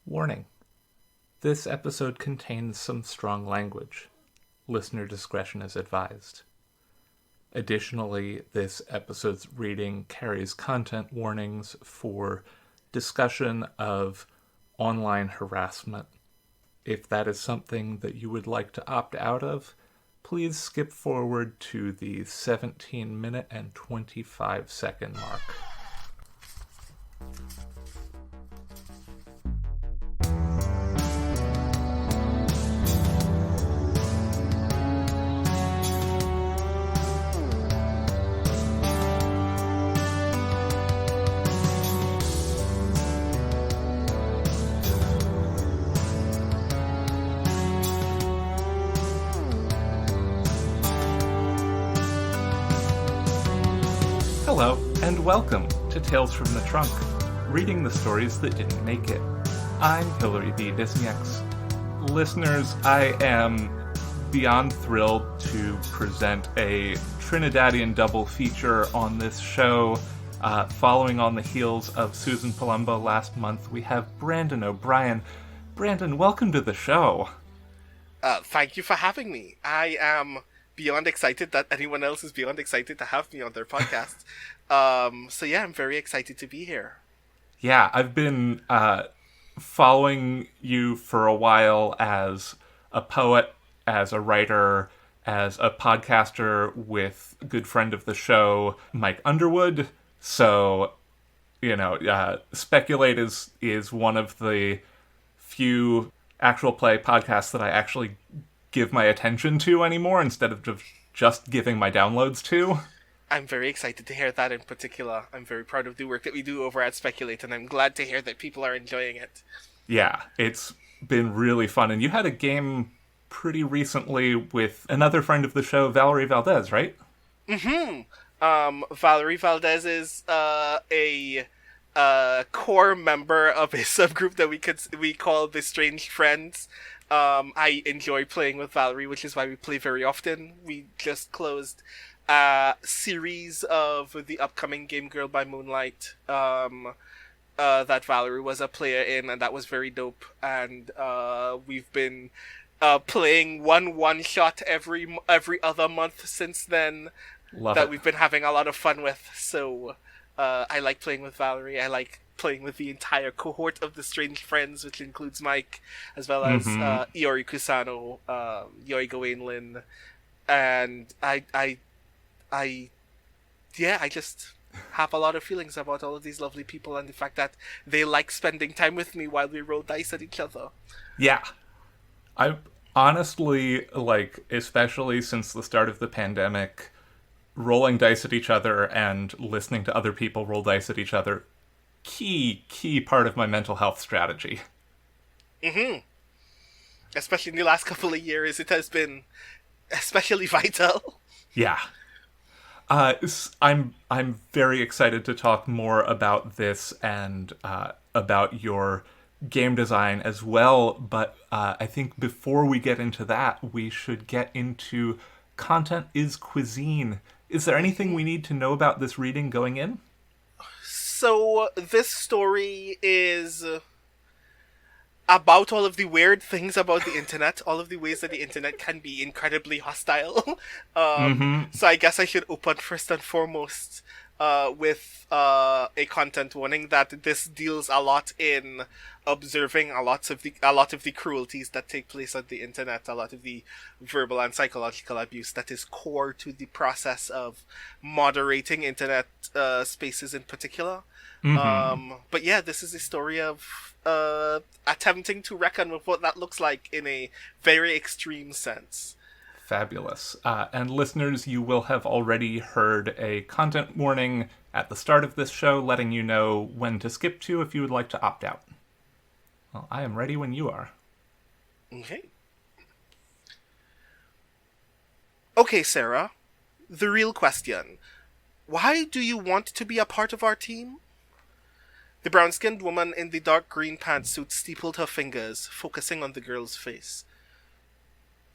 Warning: this episode contains some strong language. Listener discretion is advised. Additionally, this episode's reading carries content warnings for discussion of online harassment. If that is something that you would like to opt out of, please skip forward to the 17-minute and 25-second mark. Hello, and welcome to Tales from the Trunk, reading the stories that didn't make it. I'm Hilary Bisenieks. Listeners, I am beyond thrilled to present a Trinidadian double feature on this show. Following on the heels of Suzan Palumbo last month, we have Brandon O'Brien. Brandon, welcome to the show. Thank you for having me. I am beyond excited that anyone else is beyond excited to have me on their podcast. So yeah, I'm very excited to be here. Yeah, I've been following you for a while as a poet, as a writer, as a podcaster with a good friend of the show, Mike Underwood. So, Speculate is one of the few actual play podcasts that I actually give my attention to anymore instead of just giving my downloads to. I'm very excited to hear that in particular. I'm very proud of the work that we do over at Speculate, and I'm glad to hear that people are enjoying it. Yeah, it's been really fun. And you had a game pretty recently with another friend of the show, Valerie Valdes, right? Mm-hmm. Valerie Valdes is a core member of a subgroup that we call the Strange Friends. I enjoy playing with Valerie, which is why we play very often. We just closed a series of the upcoming game Girl by Moonlight that Valerie was a player in, and that was very dope. And we've been playing one shot every other month since then. Love that it. We've been having a lot of fun with. So I like playing with Valerie. I like playing with the entire cohort of the Strange Friends, which includes Mike, as well as Iori Kusano, Jeoi Gawain Lin, and I just have a lot of feelings about all of these lovely people and the fact that they like spending time with me while we roll dice at each other. Yeah. I honestly, especially since the start of the pandemic, rolling dice at each other and listening to other people roll dice at each other, key part of my mental health strategy. Mm-hmm. Especially in the last couple of years, it has been especially vital. Yeah. I'm very excited to talk more about this and about your game design as well, but I think before we get into that, we should get into Content is Cuisine. Is there anything we need to know about this reading going in? So, this story is about all of the weird things about the internet, all of the ways that the internet can be incredibly hostile. So I guess I should open first and foremost with a content warning that this deals a lot in observing a lot of the cruelties that take place on the internet, a lot of the verbal and psychological abuse that is core to the process of moderating internet spaces in particular. But yeah, this is a story of attempting to reckon with what that looks like in a very extreme sense. Fabulous. And listeners, you will have already heard a content warning at the start of this show letting you know when to skip to if you would like to opt out. Well, I am ready when you are. Okay, Sarah. The real question. Why do you want to be a part of our team? The brown-skinned woman in the dark green pantsuit steepled her fingers, focusing on the girl's face.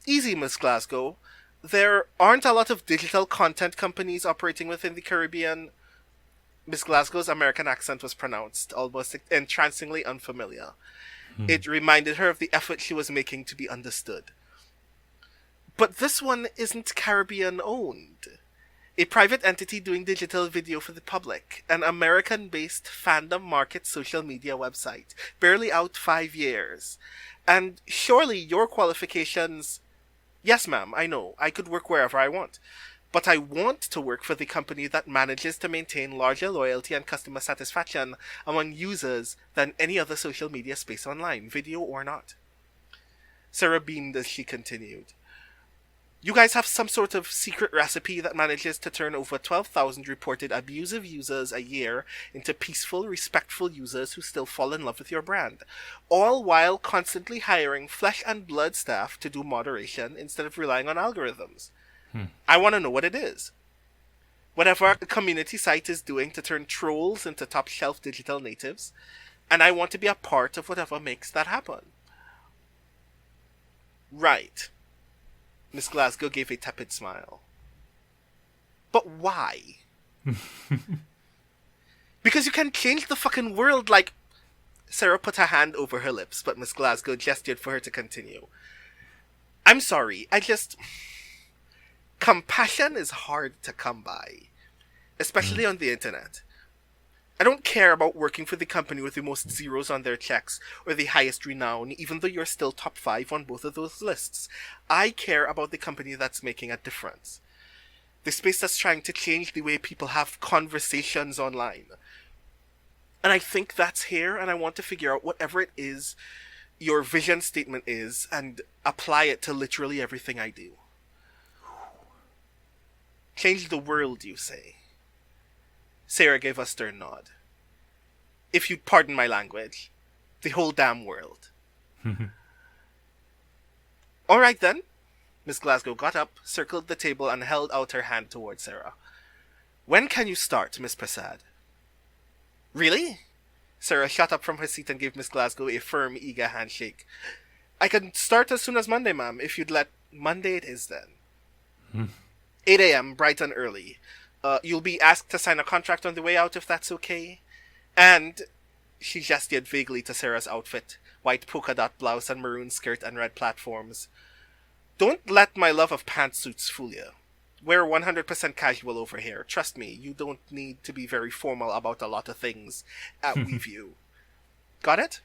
Easy, Miss Glasgow. There aren't a lot of digital content companies operating within the Caribbean. Miss Glasgow's American accent was pronounced, almost entrancingly unfamiliar. It reminded her of the effort she was making to be understood. But this one isn't Caribbean-owned. A private entity doing digital video for the public. An American-based fandom market social media website. Barely out 5 years. And surely your qualifications... Yes, ma'am, I know. I could work wherever I want. But I want to work for the company that manages to maintain larger loyalty and customer satisfaction among users than any other social media space online, video or not. Sarah beamed as she continued. You guys have some sort of secret recipe that manages to turn over 12,000 reported abusive users a year into peaceful, respectful users who still fall in love with your brand, all while constantly hiring flesh and blood staff to do moderation instead of relying on algorithms. I want to know what it is. Whatever a community site is doing to turn trolls into top-shelf digital natives, and I want to be a part of whatever makes that happen. Right. Miss Glasgow gave a tepid smile. But why? Because you can change the fucking world like... Sarah put her hand over her lips, but Miss Glasgow gestured for her to continue. I'm sorry, compassion is hard to come by. Especially on the internet. I don't care about working for the company with the most zeros on their checks or the highest renown, even though you're still top 5 on both of those lists. I care about the company that's making a difference. The space that's trying to change the way people have conversations online. And I think that's here, and I want to figure out whatever it is your vision statement is and apply it to literally everything I do. Change the world, you say? Sarah gave a stern nod. If you'd pardon my language, the whole damn world. All right then. Miss Glasgow got up, circled the table, and held out her hand towards Sarah. When can you start, Miss Prasad? Really? Sarah shot up from her seat and gave Miss Glasgow a firm, eager handshake. I can start as soon as Monday, ma'am, if you'd let... Monday it is then. 8 a.m., bright and early. You'll be asked to sign a contract on the way out if that's okay. And... She gestured vaguely to Sarah's outfit. White polka dot blouse and maroon skirt and red platforms. Don't let my love of pantsuits fool you. We're 100% casual over here. Trust me, you don't need to be very formal about a lot of things at WeView. Got it?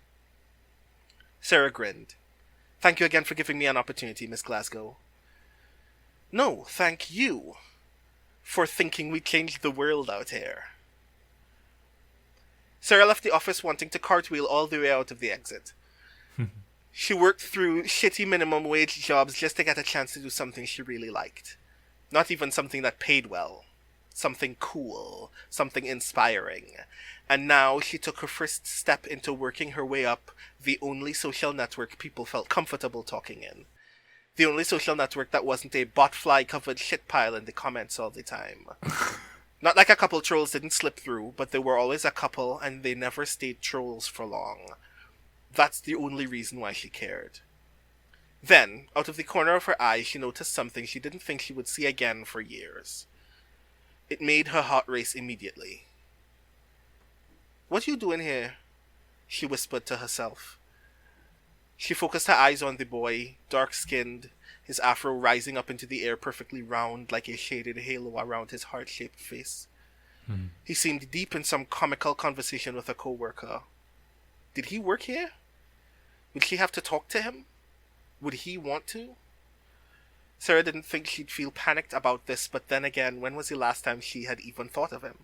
Sarah grinned. Thank you again for giving me an opportunity, Miss Glasgow. No, thank you for thinking we changed the world out here. Sarah left the office wanting to cartwheel all the way out of the exit. She worked through shitty minimum wage jobs just to get a chance to do something she really liked. Not even something that paid well. Something cool. Something inspiring. And now she took her first step into working her way up the only social network people felt comfortable talking in. The only social network that wasn't a botfly-covered shit pile in the comments all the time. Not like a couple trolls didn't slip through, but there were always a couple, and they never stayed trolls for long. That's the only reason why she cared. Then, out of the corner of her eye, she noticed something she didn't think she would see again for years. It made her heart race immediately. What you doing here? She whispered to herself. She focused her eyes on the boy, dark-skinned, his afro rising up into the air perfectly round like a shaded halo around his heart-shaped face. He seemed deep in some comical conversation with a co-worker. Did he work here? Would she have to talk to him? Would he want to? Sarah didn't think she'd feel panicked about this, but then again, when was the last time she had even thought of him?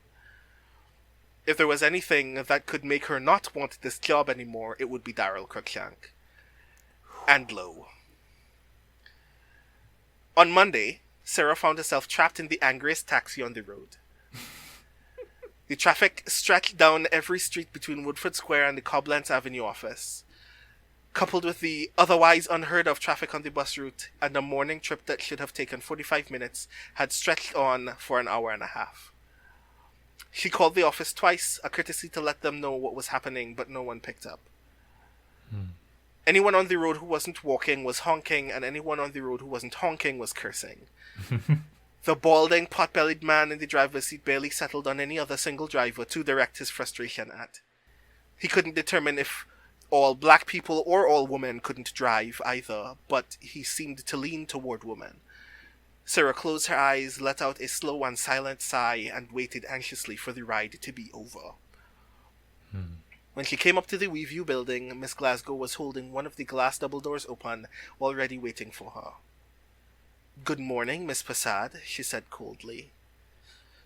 If there was anything that could make her not want this job anymore, it would be Daryl Cruikshank. And low. On Monday, Sarah found herself trapped in the angriest taxi on the road. The traffic stretched down every street between Woodford Square and the Cobblentz Avenue office, coupled with the otherwise unheard-of traffic on the bus route, and a morning trip that should have taken 45 minutes had stretched on for an hour and a half. She called the office twice, a courtesy to let them know what was happening, but no one picked up. Anyone on the road who wasn't walking was honking, and anyone on the road who wasn't honking was cursing. The balding, pot-bellied man in the driver's seat barely settled on any other single driver to direct his frustration at. He couldn't determine if all black people or all women couldn't drive either, but he seemed to lean toward women. Sarah closed her eyes, let out a slow and silent sigh, and waited anxiously for the ride to be over. When she came up to the WeView building, Miss Glasgow was holding one of the glass double doors open, already waiting for her. "Good morning, Miss Passad," she said coldly.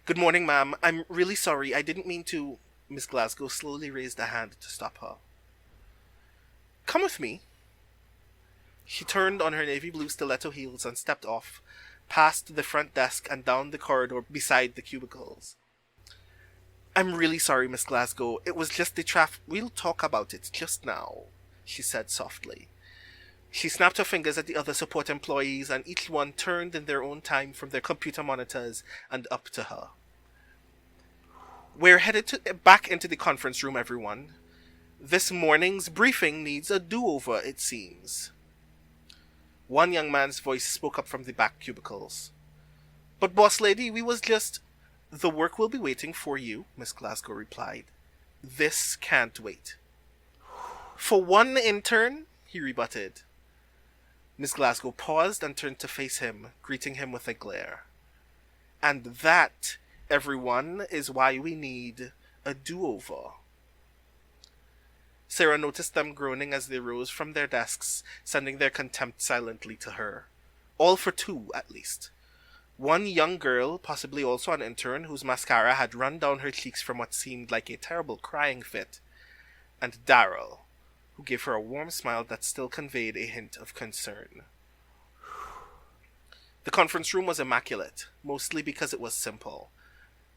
"Good morning, ma'am. I'm really sorry. I didn't mean to..." Miss Glasgow slowly raised a hand to stop her. "Come with me." She turned on her navy blue stiletto heels and stepped off, past the front desk and down the corridor beside the cubicles. "I'm really sorry, Miss Glasgow. It was just the We'll talk about it just now," she said softly. She snapped her fingers at the other support employees, and each one turned in their own time from their computer monitors and up to her. "We're headed back into the conference room, everyone. This morning's briefing needs a do-over, it seems." One young man's voice spoke up from the back cubicles. "But boss lady, we was just..." "The work will be waiting for you," Miss Glasgow replied. "This can't wait." "For one intern?" he rebutted. Miss Glasgow paused and turned to face him, greeting him with a glare. "And that, everyone, is why we need a do-over." Sarah noticed them groaning as they rose from their desks, sending their contempt silently to her. All for two, at least. One young girl, possibly also an intern, whose mascara had run down her cheeks from what seemed like a terrible crying fit, and Darryl, who gave her a warm smile that still conveyed a hint of concern. The conference room was immaculate, mostly because it was simple.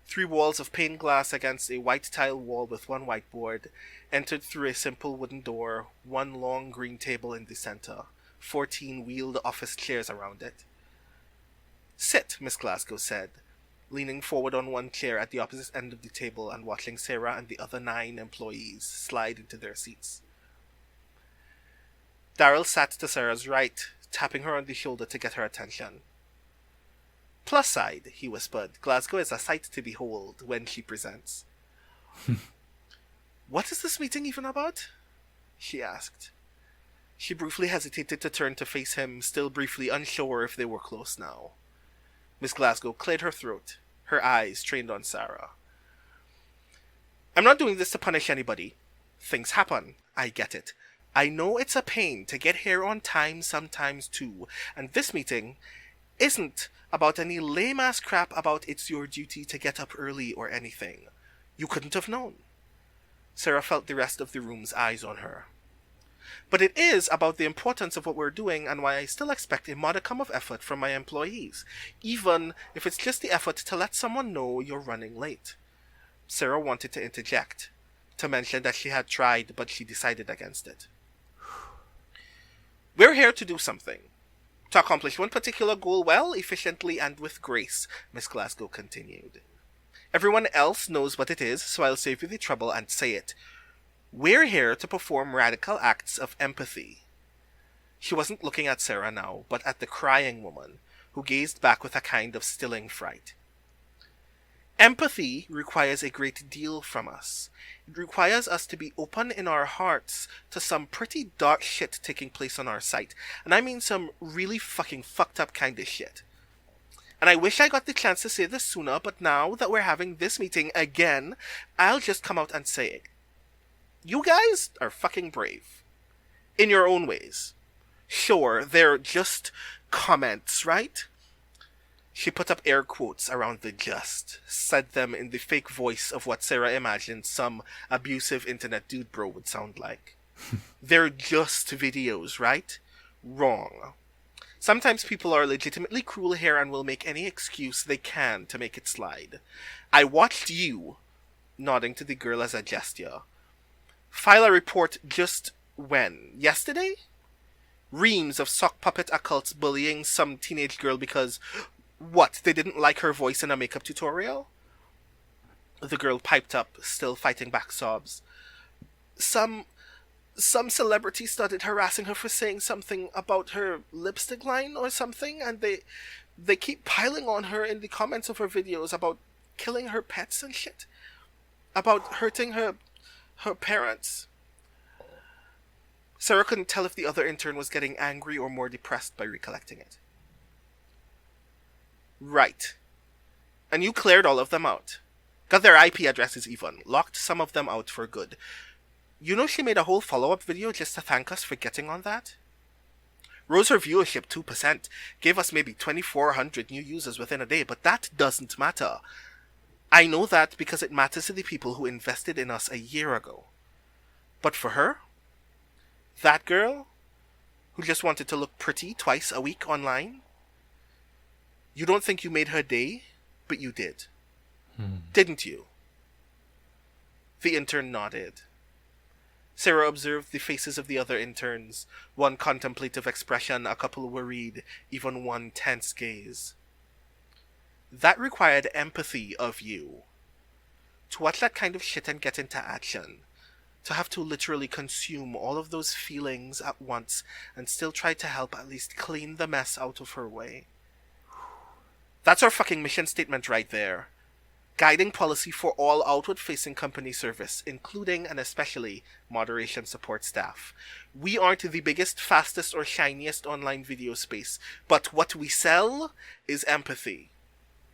3 walls of pane glass against a white tile wall with one whiteboard, entered through a simple wooden door, one long green table in the center, 14 wheeled office chairs around it. "Sit," Miss Glasgow said, leaning forward on one chair at the opposite end of the table and watching Sarah and the other 9 employees slide into their seats. Darryl sat to Sarah's right, tapping her on the shoulder to get her attention. "Plus side," he whispered, "Glasgow is a sight to behold when she presents." "What is this meeting even about?" she asked. She briefly hesitated to turn to face him, still briefly unsure if they were close now. Miss Glasgow cleared her throat, her eyes trained on Sarah. "I'm not doing this to punish anybody. Things happen. I get it. I know it's a pain to get here on time sometimes too, and this meeting isn't about any lame-ass crap about it's your duty to get up early or anything. You couldn't have known." Sarah felt the rest of the room's eyes on her. "But it is about the importance of what we're doing and why I still expect a modicum of effort from my employees, even if it's just the effort to let someone know you're running late." Sarah wanted to interject, to mention that she had tried, but she decided against it. "We're here to do something. To accomplish one particular goal well, efficiently, and with grace," Miss Glasgow continued. "Everyone else knows what it is, so I'll save you the trouble and say it. We're here to perform radical acts of empathy." She wasn't looking at Sarah now, but at the crying woman, who gazed back with a kind of stilling fright. "Empathy requires a great deal from us. It requires us to be open in our hearts to some pretty dark shit taking place on our site. And I mean some really fucking fucked up kind of shit. And I wish I got the chance to say this sooner, but now that we're having this meeting again, I'll just come out and say it. You guys are fucking brave. In your own ways. Sure, they're just comments, right?" She put up air quotes around the "just," said them in the fake voice of what Sarah imagined some abusive internet dude bro would sound like. "They're just videos, right? Wrong. Sometimes people are legitimately cruel here and will make any excuse they can to make it slide. I watched you," nodding to the girl as a gesture, "file a report just when? Yesterday? Reams of sock puppet occults bullying some teenage girl because, what, they didn't like her voice in a makeup tutorial?" The girl piped up, still fighting back sobs. Some celebrity started harassing her for saying something about her lipstick line or something, and they keep piling on her in the comments of her videos about killing her pets and shit. About hurting her parents." Sarah couldn't tell if the other intern was getting angry or more depressed by recollecting it. Right. And you cleared all of them out. Got their IP addresses even. Locked some of them out for good. You know she made a whole follow-up video just to thank us for getting on that? Rose her viewership 2%. Gave us maybe 2,400 new users within a day, but that doesn't matter. I know that because it matters to the people who invested in us a year ago. But for her, that girl who just wanted to look pretty twice a week online, you don't think you made her day, but you did. Didn't you? The intern nodded. Sarah observed the faces of the other interns, one contemplative expression, a couple worried, even one tense gaze. That required empathy of you. To watch that kind of shit and get into action. To have to literally consume all of those feelings at once and still try to help at least clean the mess out of her way. That's our fucking mission statement right there. Guiding policy for all outward-facing company service, including and especially moderation support staff. We aren't the biggest, fastest, or shiniest online video space, but what we sell is empathy.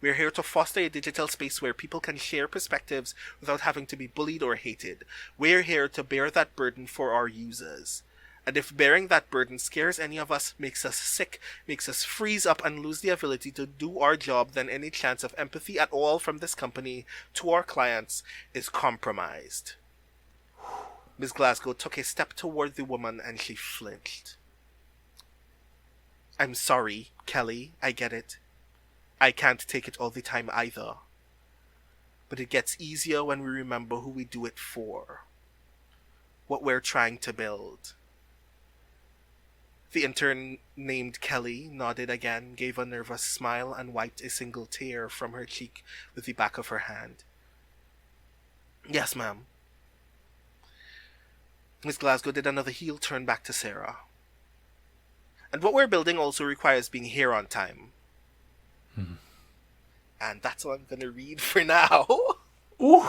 We're here to foster a digital space where people can share perspectives without having to be bullied or hated. We're here to bear that burden for our users. And if bearing that burden scares any of us, makes us sick, makes us freeze up and lose the ability to do our job, then any chance of empathy at all from this company to our clients is compromised. Ms. Glasgow took a step toward the woman and she flinched. I'm sorry, Kelly, I get it. I can't take it all the time either. But it gets easier when we remember who we do it for. What we're trying to build. The intern named Kelly nodded again, gave a nervous smile, and wiped a single tear from her cheek with the back of her hand. Yes, ma'am. Miss Glasgow did another heel turn back to Sarah. And what we're building also requires being here on time. And that's what I'm going to read for now. Ooh.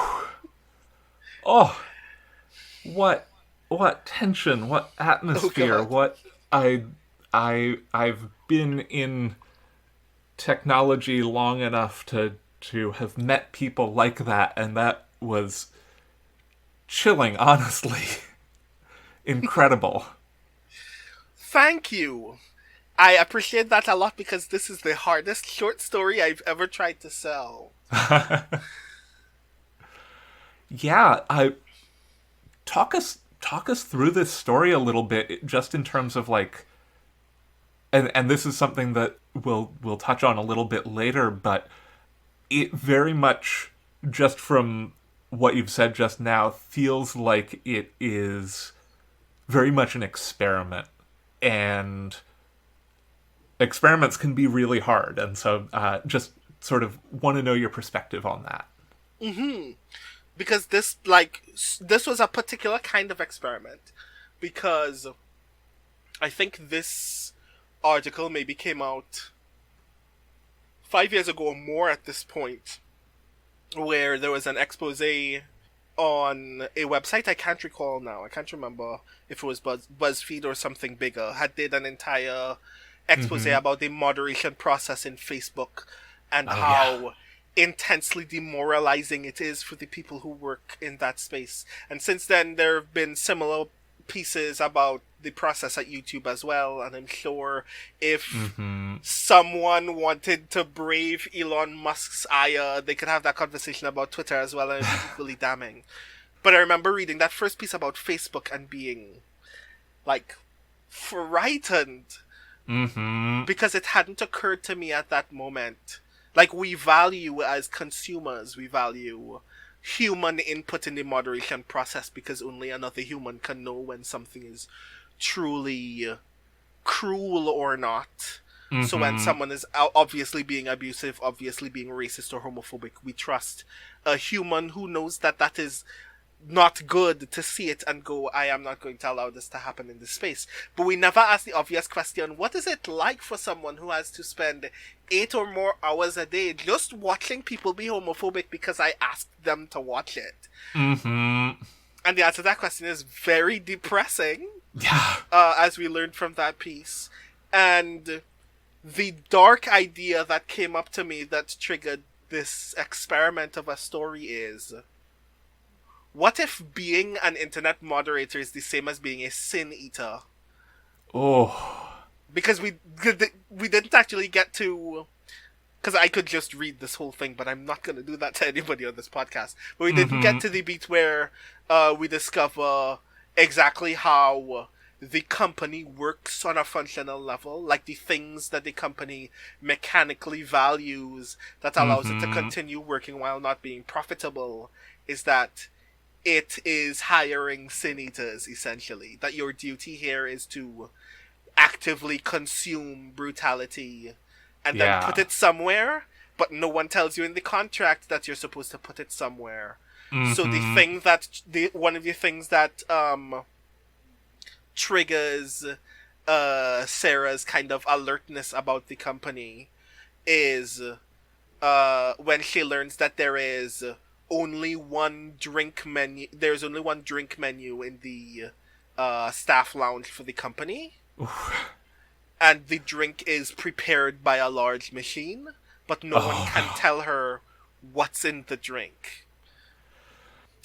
Oh. What tension, what atmosphere, what... I've been in technology long enough to have met people like that, and that was chilling, honestly. Incredible. Thank you. I appreciate that a lot because this is the hardest short story I've ever tried to sell. Yeah, talk us through this story a little bit, just in terms of like, and this is something that we'll touch on a little bit later, but it very much, just from what you've said just now, feels like it is very much an experiment, and experiments can be really hard, and so just sort of want to know your perspective on that. Because this was a particular kind of experiment, because I think this article maybe came out 5 years ago or more at this point, where there was an expose on a website I can't recall now. I can't remember if it was BuzzFeed or something bigger, did an entire expose about the moderation process in Facebook and how intensely demoralizing it is for the people who work in that space. And since then, there have been similar pieces about the process at YouTube as well, and I'm sure if someone wanted to brave Elon Musk's ire, they could have that conversation about Twitter as well, and it'd be equally damning. But I remember reading that first piece about Facebook and being, like, frightened. Because it hadn't occurred to me at that moment. Like, we value, as consumers, we value human input in the moderation process because only another human can know when something is truly cruel or not. So when someone is obviously being abusive, obviously being racist or homophobic, we trust a human who knows that that is not good, to see it and go, I am not going to allow this to happen in this space. But we never ask the obvious question, what is it like for someone who has to spend 8 or more hours a day just watching people be homophobic because I asked them to watch it? And the answer to that question is very depressing, Yeah. as we learned from that piece. And the dark idea that came up to me that triggered this experiment of a story is, what if being an internet moderator is the same as being a sin eater? Oh. Because we didn't actually get to... Because I could just read this whole thing, but I'm not going to do that to anybody on this podcast. But we didn't get to the beat where we discover exactly how the company works on a functional level. Like the things that the company mechanically values that allows it to continue working while not being profitable is that it is hiring sin eaters, essentially. That your duty here is to actively consume brutality and then put it somewhere, but no one tells you in the contract that you're supposed to put it somewhere. So the thing that one of the things that triggers Sarah's kind of alertness about the company is when she learns that there is only one drink menu. There's only one drink menu in the staff lounge for the company. Oof. And the drink is prepared by a large machine, but no one can tell her what's in the drink.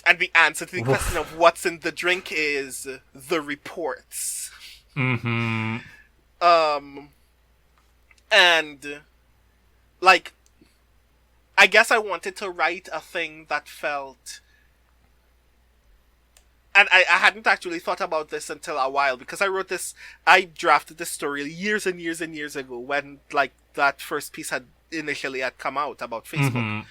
And the answer to the question of what's in the drink is the reports. And, like, I guess I wanted to write a thing that felt... And I hadn't actually thought about this until a while, because I drafted this story years and years and years ago when, like, that first piece had come out about Facebook.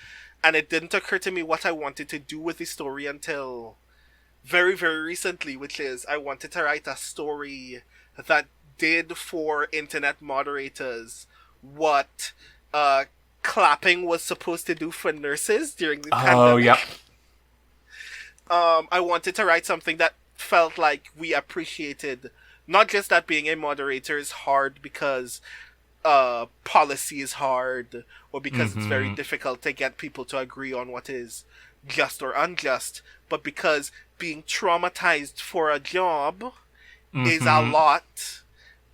And it didn't occur to me what I wanted to do with the story until very, very recently, which is I wanted to write a story that did for internet moderators what clapping was supposed to do for nurses during the pandemic. Oh, yep. I wanted to write something that felt like we appreciated not just that being a moderator is hard because policy is hard, or because it's very difficult to get people to agree on what is just or unjust, but because being traumatized for a job is a lot,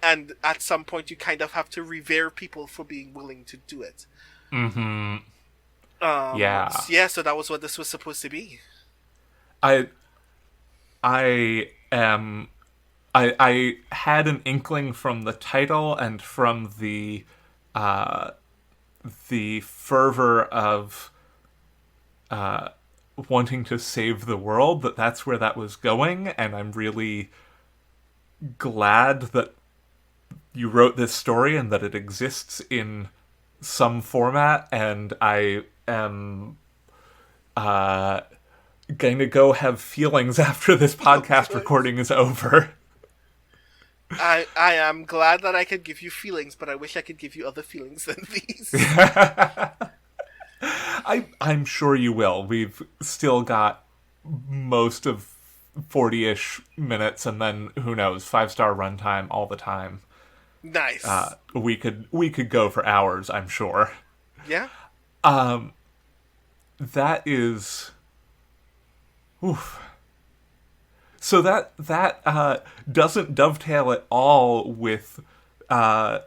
and at some point you kind of have to revere people for being willing to do it. Yeah, so that was what this was supposed to be. I had an inkling from the title and from the fervor of wanting to save the world that's where that was going, and I'm really glad that you wrote this story and that it exists in some format, and I am going to go have feelings after this podcast recording is over. I am glad that I could give you feelings, but I wish I could give you other feelings than these. I'm sure you will. We've still got most of 40-ish minutes, and then, who knows, 5-star runtime all the time. Nice. We could go for hours, I'm sure. Yeah? That is... Oof. So that doesn't dovetail at all with one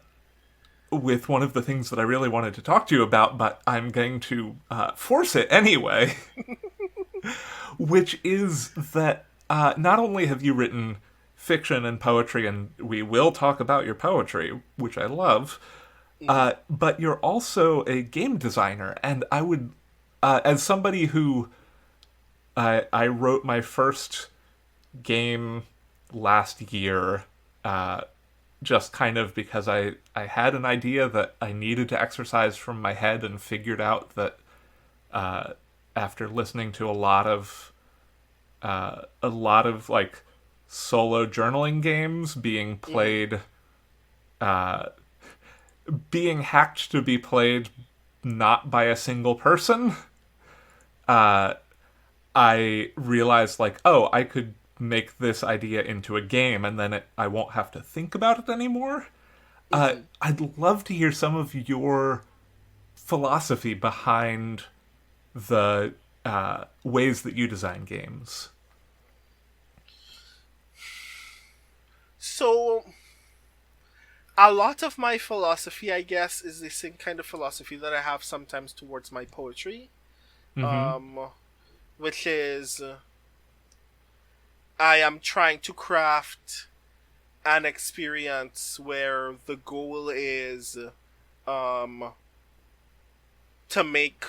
of the things that I really wanted to talk to you about, but I'm going to force it anyway. Which is that not only have you written fiction and poetry, and we will talk about your poetry, which I love, but you're also a game designer, and I would, as somebody who... I wrote my first game last year, just kind of because I had an idea that I needed to exercise from my head, and figured out that after listening to a lot of like solo journaling games being played, being hacked to be played not by a single person, I realized, like, oh, I could make this idea into a game, and then I won't have to think about it anymore. I'd love to hear some of your philosophy behind the ways that you design games. So a lot of my philosophy, I guess, is the same kind of philosophy that I have sometimes towards my poetry. Mm-hmm. Which is I am trying to craft an experience where the goal is um, to make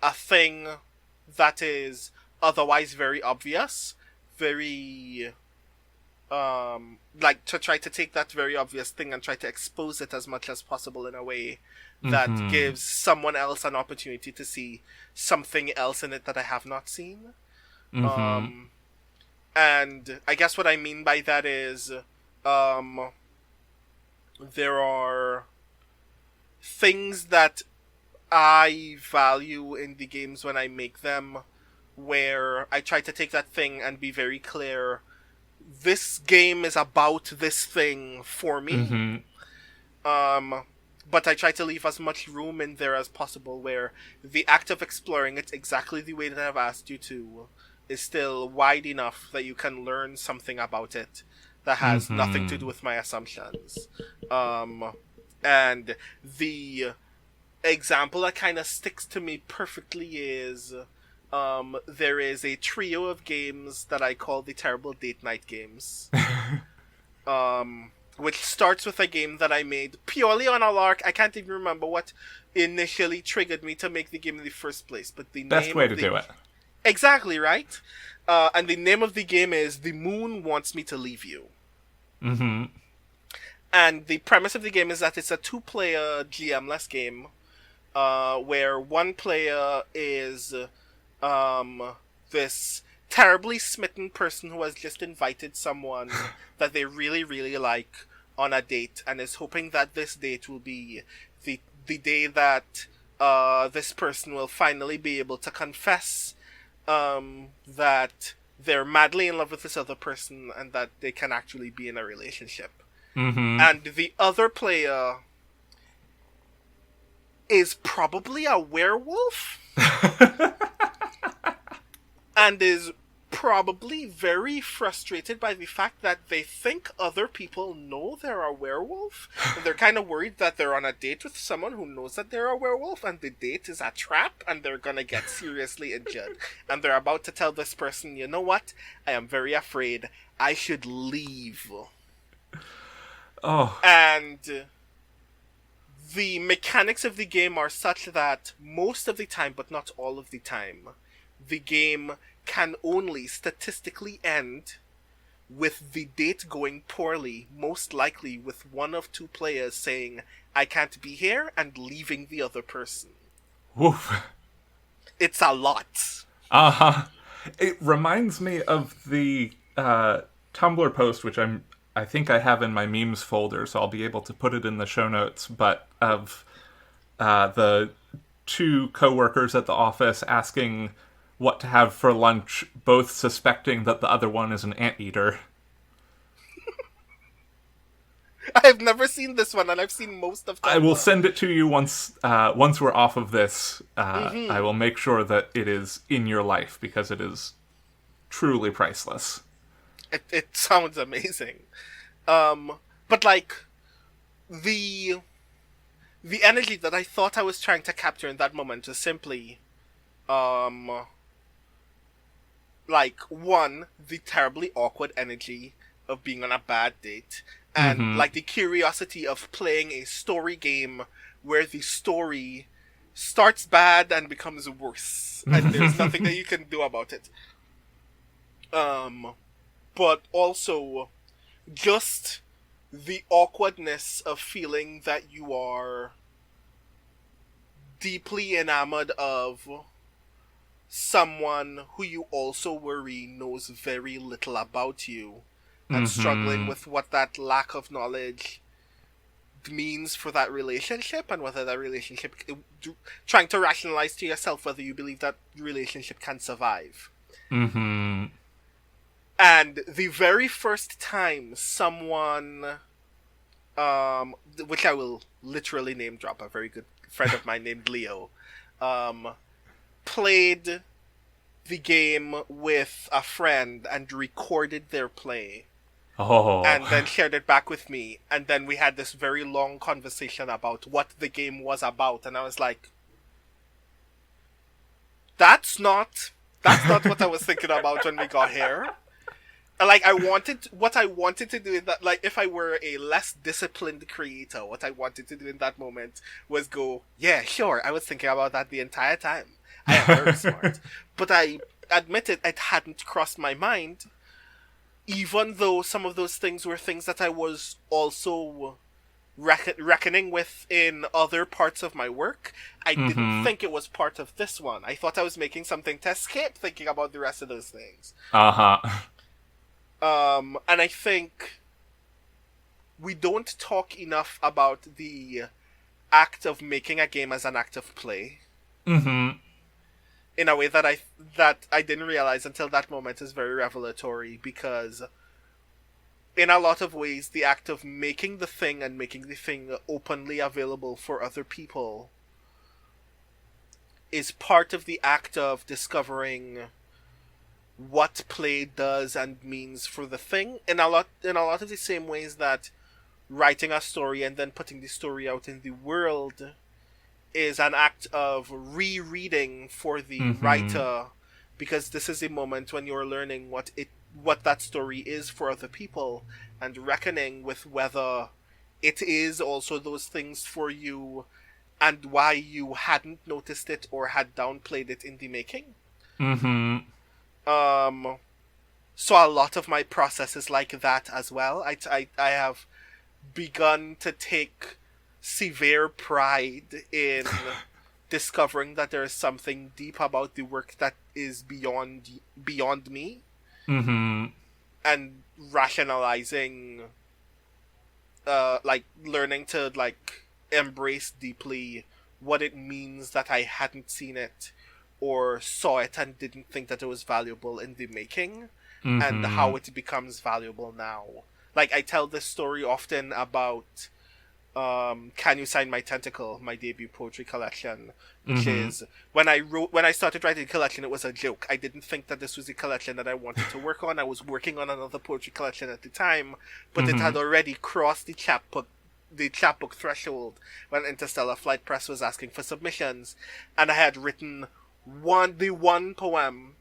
a thing that is otherwise very obvious, very like to try to take that very obvious thing and try to expose it as much as possible in a way that Mm-hmm. gives someone else an opportunity to see something else in it that I have not seen. Mm-hmm. Um, and I guess what I mean by that is um, there are things that I value in the games when I make them where I try to take that thing and be very clear. This game is about this thing for me. Mm-hmm. Um, but I try to leave as much room in there as possible where the act of exploring it exactly the way that I've asked you to is still wide enough that you can learn something about it that has nothing to Mm-hmm. do with my assumptions. Um, and the example that kind of sticks to me perfectly is there is a trio of games that I call the Terrible Date Night games. Which starts with a game that I made purely on a lark. I can't even remember what initially triggered me to make the game in the first place, but the Best name way of to the do it. exactly right. And the name of the game is "The Moon Wants Me to Leave You." Mm-hmm. And the premise of the game is that it's a two-player GM-less game, where one player is um, this terribly smitten person who has just invited someone that they really, really like on a date and is hoping that this date will be the day that this person will finally be able to confess that they're madly in love with this other person and that they can actually be in a relationship. Mm-hmm. And the other player is probably a werewolf and is probably very frustrated by the fact that they think other people know they're a werewolf, and they're kind of worried that they're on a date with someone who knows that they're a werewolf and the date is a trap and they're gonna get seriously injured, and they're about to tell this person, you know what, I am very afraid, I should leave. Oh. And the mechanics of the game are such that most of the time, but not all of the time, the game can only statistically end with the date going poorly, most likely with one of two players saying, I can't be here, and leaving the other person. Woof. It's a lot. Uh-huh. It reminds me of the Tumblr post, which I think I have in my memes folder, so I'll be able to put it in the show notes, but of the two coworkers at the office asking what to have for lunch, both suspecting that the other one is an anteater. I've never seen this one, and I've seen most of them. I will send it to you once we're off of this. I will make sure that it is in your life, because it is truly priceless. It sounds amazing. But like the energy that I thought I was trying to capture in that moment is simply like one, the terribly awkward energy of being on a bad date, and Mm-hmm. like the curiosity of playing a story game where the story starts bad and becomes worse and there's nothing that you can do about it. But also just the awkwardness of feeling that you are deeply enamored of someone who you also worry knows very little about you, and struggling Mm-hmm. with what that lack of knowledge means for that relationship, and whether that relationship, trying to rationalize to yourself whether you believe that relationship can survive. Mm-hmm. And the very first time someone, which I will literally name drop, a very good friend of mine named Leo, played the game with a friend and recorded their play. Oh. and then shared it back with me. And then we had this very long conversation about what the game was about. And I was like, that's not what I was thinking about when we got here. Like, what I wanted to do in that, like, if I were a less disciplined creator, what I wanted to do in that moment was go, yeah, sure, I was thinking about that the entire time. I am very smart. But I admitted it hadn't crossed my mind, even though some of those things were things that I was also reckoning with in other parts of my work. I didn't think it was part of this one. I thought I was making something to escape thinking about the rest of those things. And I think we don't talk enough about the act of making a game as an act of play. In a way that I didn't realize until that moment is very revelatory, because in a lot of ways the act of making the thing and making the thing openly available for other people is part of the act of discovering what play does and means for the thing, in a lot of the same ways that writing a story and then putting the story out in the world is an act of rereading for the writer, because this is a moment when you're learning what that story is for other people and reckoning with whether it is also those things for you and why you hadn't noticed it or had downplayed it in the making. So a lot of my process is like that as well. I have begun to take severe pride in discovering that there is something deep about the work that is beyond me, and rationalizing, like learning to like embrace deeply what it means that I hadn't seen it or saw it and didn't think that it was valuable in the making, and how it becomes valuable now. Like, I tell this story often about Can You Sign My Tentacle, my debut poetry collection, which is when I started writing the collection, it was a joke. I didn't think that this was a collection that I wanted to work on. I was working on another poetry collection at the time, but it had already crossed the chapbook threshold when Interstellar Flight Press was asking for submissions, and I had written the one poem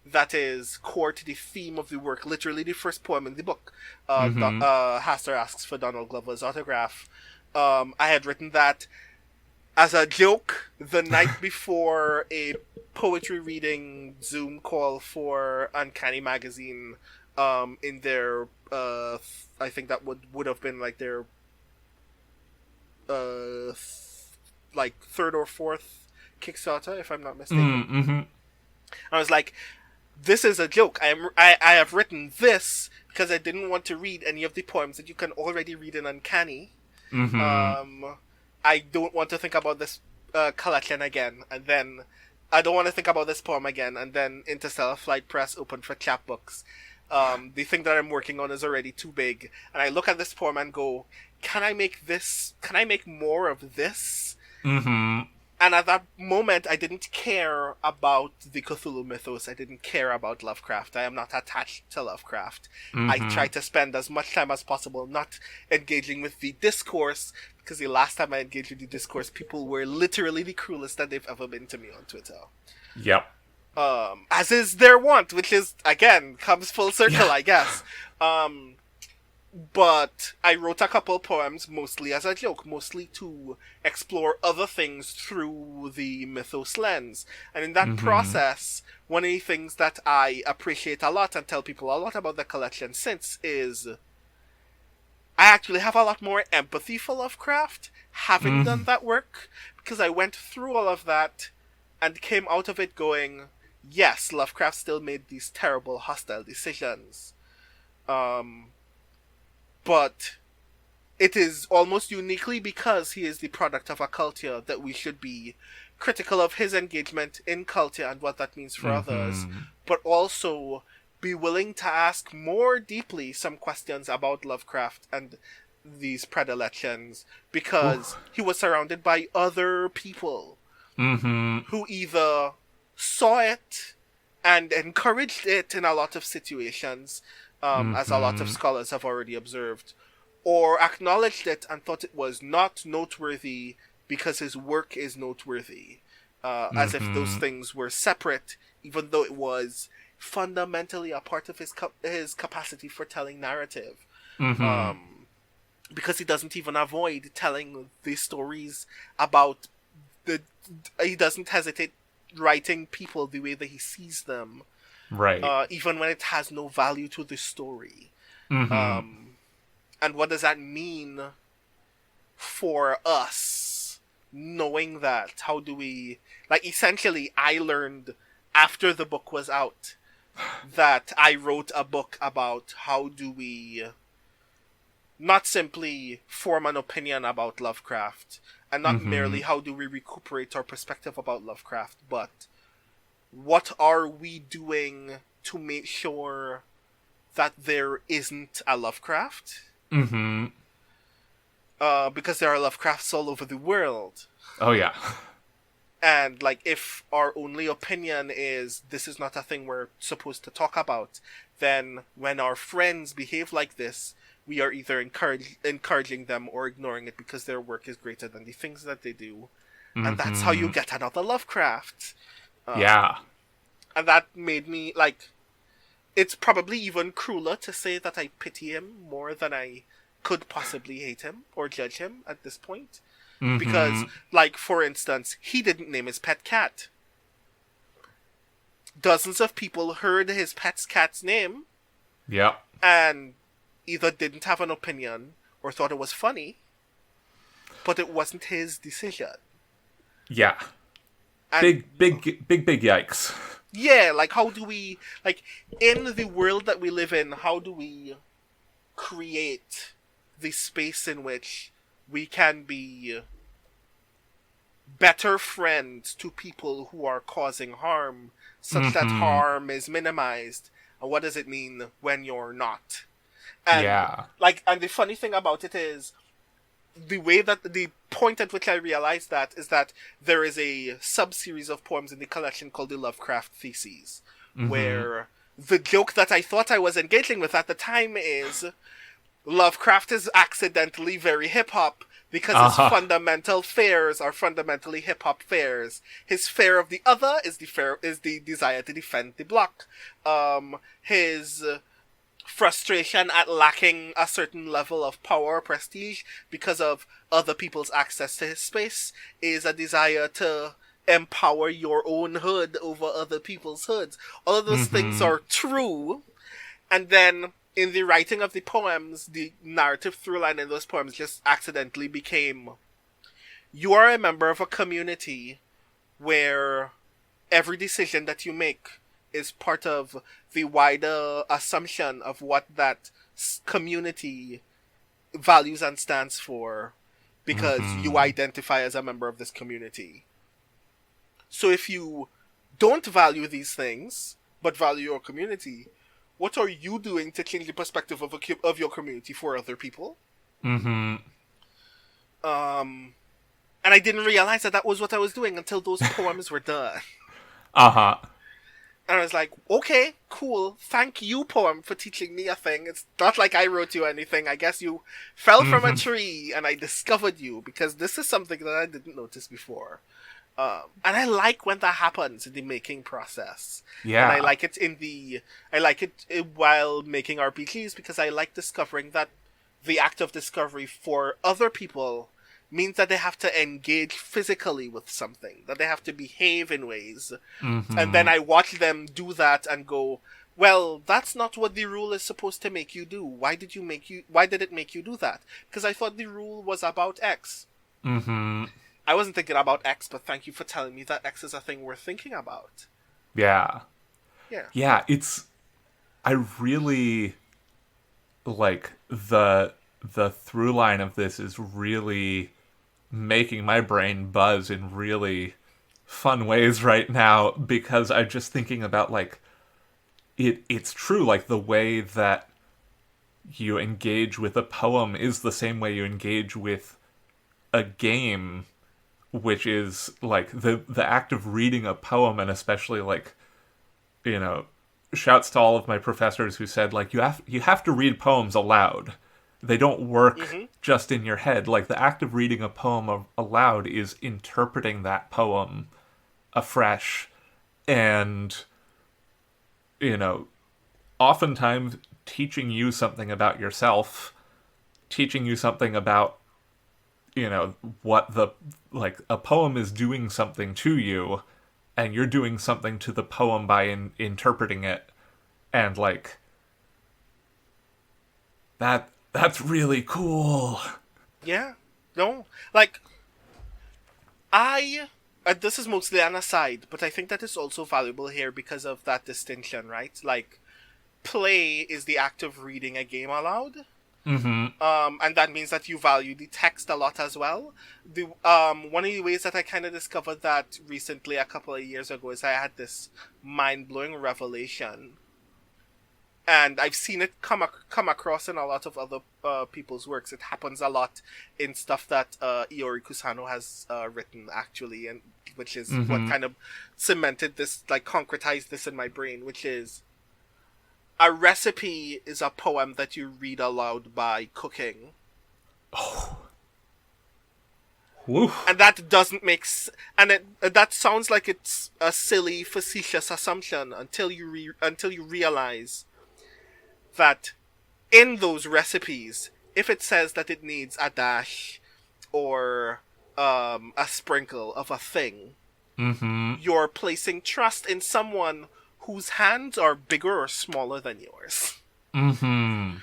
that is core to the theme of the work, literally the first poem in the book. Hastur asks for Donald Glover's autograph. I had written that as a joke the night before a poetry reading Zoom call for Uncanny Magazine, in their I think that would have been like their like third or fourth Kickstarter, if I'm not mistaken. I was like, this is a joke. I have written this because I didn't want to read any of the poems that you can already read in Uncanny. I don't want to think about this collection again, and then I don't want to think about this poem again, and then Interstellar Flight Press opened for chapbooks. The thing that I'm working on is already too big, and I look at this poem and go, can I make more of this? And at that moment, I didn't care about the Cthulhu mythos. I didn't care about Lovecraft. I am not attached to Lovecraft. I try to spend as much time as possible not engaging with the discourse, because the last time I engaged with the discourse, people were literally the cruelest that they've ever been to me on Twitter. Yep. As is their want, which is, again, comes full circle, I guess. But I wrote a couple poems mostly as a joke, mostly to explore other things through the mythos lens. And in that process, one of the things that I appreciate a lot and tell people a lot about the collection since is I actually have a lot more empathy for Lovecraft, having done that work, because I went through all of that and came out of it going, yes, Lovecraft still made these terrible, hostile decisions. But it is almost uniquely because he is the product of a culture that we should be critical of his engagement in culture and what that means for others, but also be willing to ask more deeply some questions about Lovecraft and these predilections, because he was surrounded by other people who either saw it and encouraged it in a lot of situations, as a lot of scholars have already observed, or acknowledged it and thought it was not noteworthy because his work is noteworthy, as if those things were separate, even though it was fundamentally a part of his capacity for telling narrative. Because he doesn't even avoid telling the stories about he doesn't hesitate writing people the way that he sees them, right? Even when it has no value to the story. And what does that mean for us, knowing that? How do we, like, essentially I learned after the book was out that I wrote a book about how do we not simply form an opinion about Lovecraft, and not merely how do we recuperate our perspective about Lovecraft, but what are we doing to make sure that there isn't a Lovecraft? Because there are Lovecrafts all over the world. Oh, yeah. And, like, if our only opinion is this is not a thing we're supposed to talk about, then when our friends behave like this, we are either encouraging them or ignoring it because their work is greater than the things that they do. And that's how you get another Lovecraft. Yeah. And that made me, like, it's probably even crueler to say that I pity him more than I could possibly hate him or judge him at this point. Because, like, for instance, he didn't name his pet cat. Dozens of people heard his pet's cat's name. Yeah. And either didn't have an opinion or thought it was funny, but it wasn't his decision. Yeah. And big yikes. yeah, like, how do we, like, in the world that we live in, how do we create the space in which we can be better friends to people who are causing harm, such that harm is minimized? And what does it mean when you're not? And, like, and the funny thing about it is, the point at which I realized that is that there is a sub-series of poems in the collection called the Lovecraft Theses, where the joke that I thought I was engaging with at the time is Lovecraft is accidentally very hip-hop because his fundamental fears are fundamentally hip-hop fears. His fear of the other is the desire to defend the block. His frustration at lacking a certain level of power or prestige because of other people's access to his space is a desire to empower your own hood over other people's hoods. All of those things are true. And then in the writing of the poems, the narrative through line in those poems just accidentally became, you are a member of a community where every decision that you make is part of the wider assumption of what that community values and stands for, because you identify as a member of this community. So if you don't value these things, but value your community, what are you doing to change the perspective of your community for other people? And I didn't realize that was what I was doing until those poems were done. And I was like, okay, cool. Thank you, poem, for teaching me a thing. It's not like I wrote you anything. I guess you fell from a tree and I discovered you, because this is something that I didn't notice before. And I like when that happens in the making process. Yeah. And I like it while making RPGs, because I like discovering that the act of discovery for other people means that they have to engage physically with something, that they have to behave in ways. And then I watch them do that and go, well, that's not what the rule is supposed to make you do. Why did it make you do that? Because I thought the rule was about X. I wasn't thinking about X, but thank you for telling me that X is a thing worth thinking about. Yeah. Yeah, I really like the through line of this is really making my brain buzz in really fun ways right now, because I'm just thinking about, like, it's true, like, the way that you engage with a poem is the same way you engage with a game, which is, like, the act of reading a poem, and especially, like, you know, shouts to all of my professors who said, like, you have to read poems aloud. They don't work Mm-hmm. just in your head. Like, the act of reading a poem aloud is interpreting that poem afresh. And, you know, oftentimes teaching you something about yourself, teaching you something about, what like, a poem is doing something to you, and you're doing something to the poem by interpreting it. And, like, that's really cool. Yeah. No. Like, I. This is mostly an aside, but I think that is also valuable here because of that distinction, right? Like, play is the act of reading a game aloud. Mm-hmm. And that means that you value the text a lot as well. The one of the ways that I kind of discovered that recently, a couple of years ago, is I had this mind blowing revelation, and I've seen it come across in a lot of other people's works. It happens a lot in stuff that Iori Kusano has written, actually, and which is what Mm-hmm. kind of cemented this, like, concretized this in my brain, which is a recipe is a poem that you read aloud by cooking. Woo. And that doesn't that sounds like it's a silly, facetious assumption until you realize that in those recipes, if it says that it needs a dash or a sprinkle of a thing, Mm-hmm. you're placing trust in someone whose hands are bigger or smaller than yours. Mm-hmm.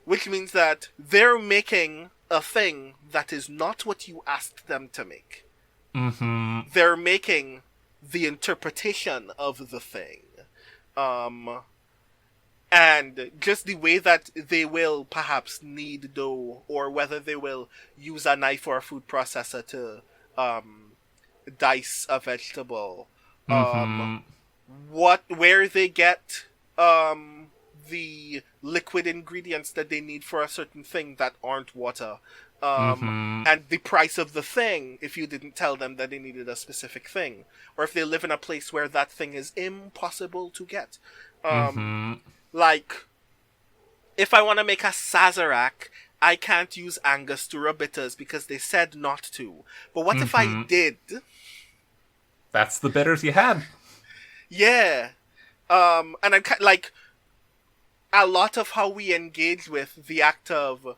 Which means that they're making a thing that is not what you asked them to make. Mm-hmm. They're making the interpretation of the thing. And just the way that they will perhaps knead dough, or whether they will use a knife or a food processor to dice a vegetable. Mm-hmm. Where they get the liquid ingredients that they need for a certain thing that aren't water. Mm-hmm. And the price of the thing if you didn't tell them that they needed a specific thing. Or if they live in a place where that thing is impossible to get. Mm-hmm. Like, if I want to make a Sazerac, I can't use Angostura bitters because they said not to. But what if I did? That's the bitters you had. Yeah. And I'm like, a lot of how we engage with the act of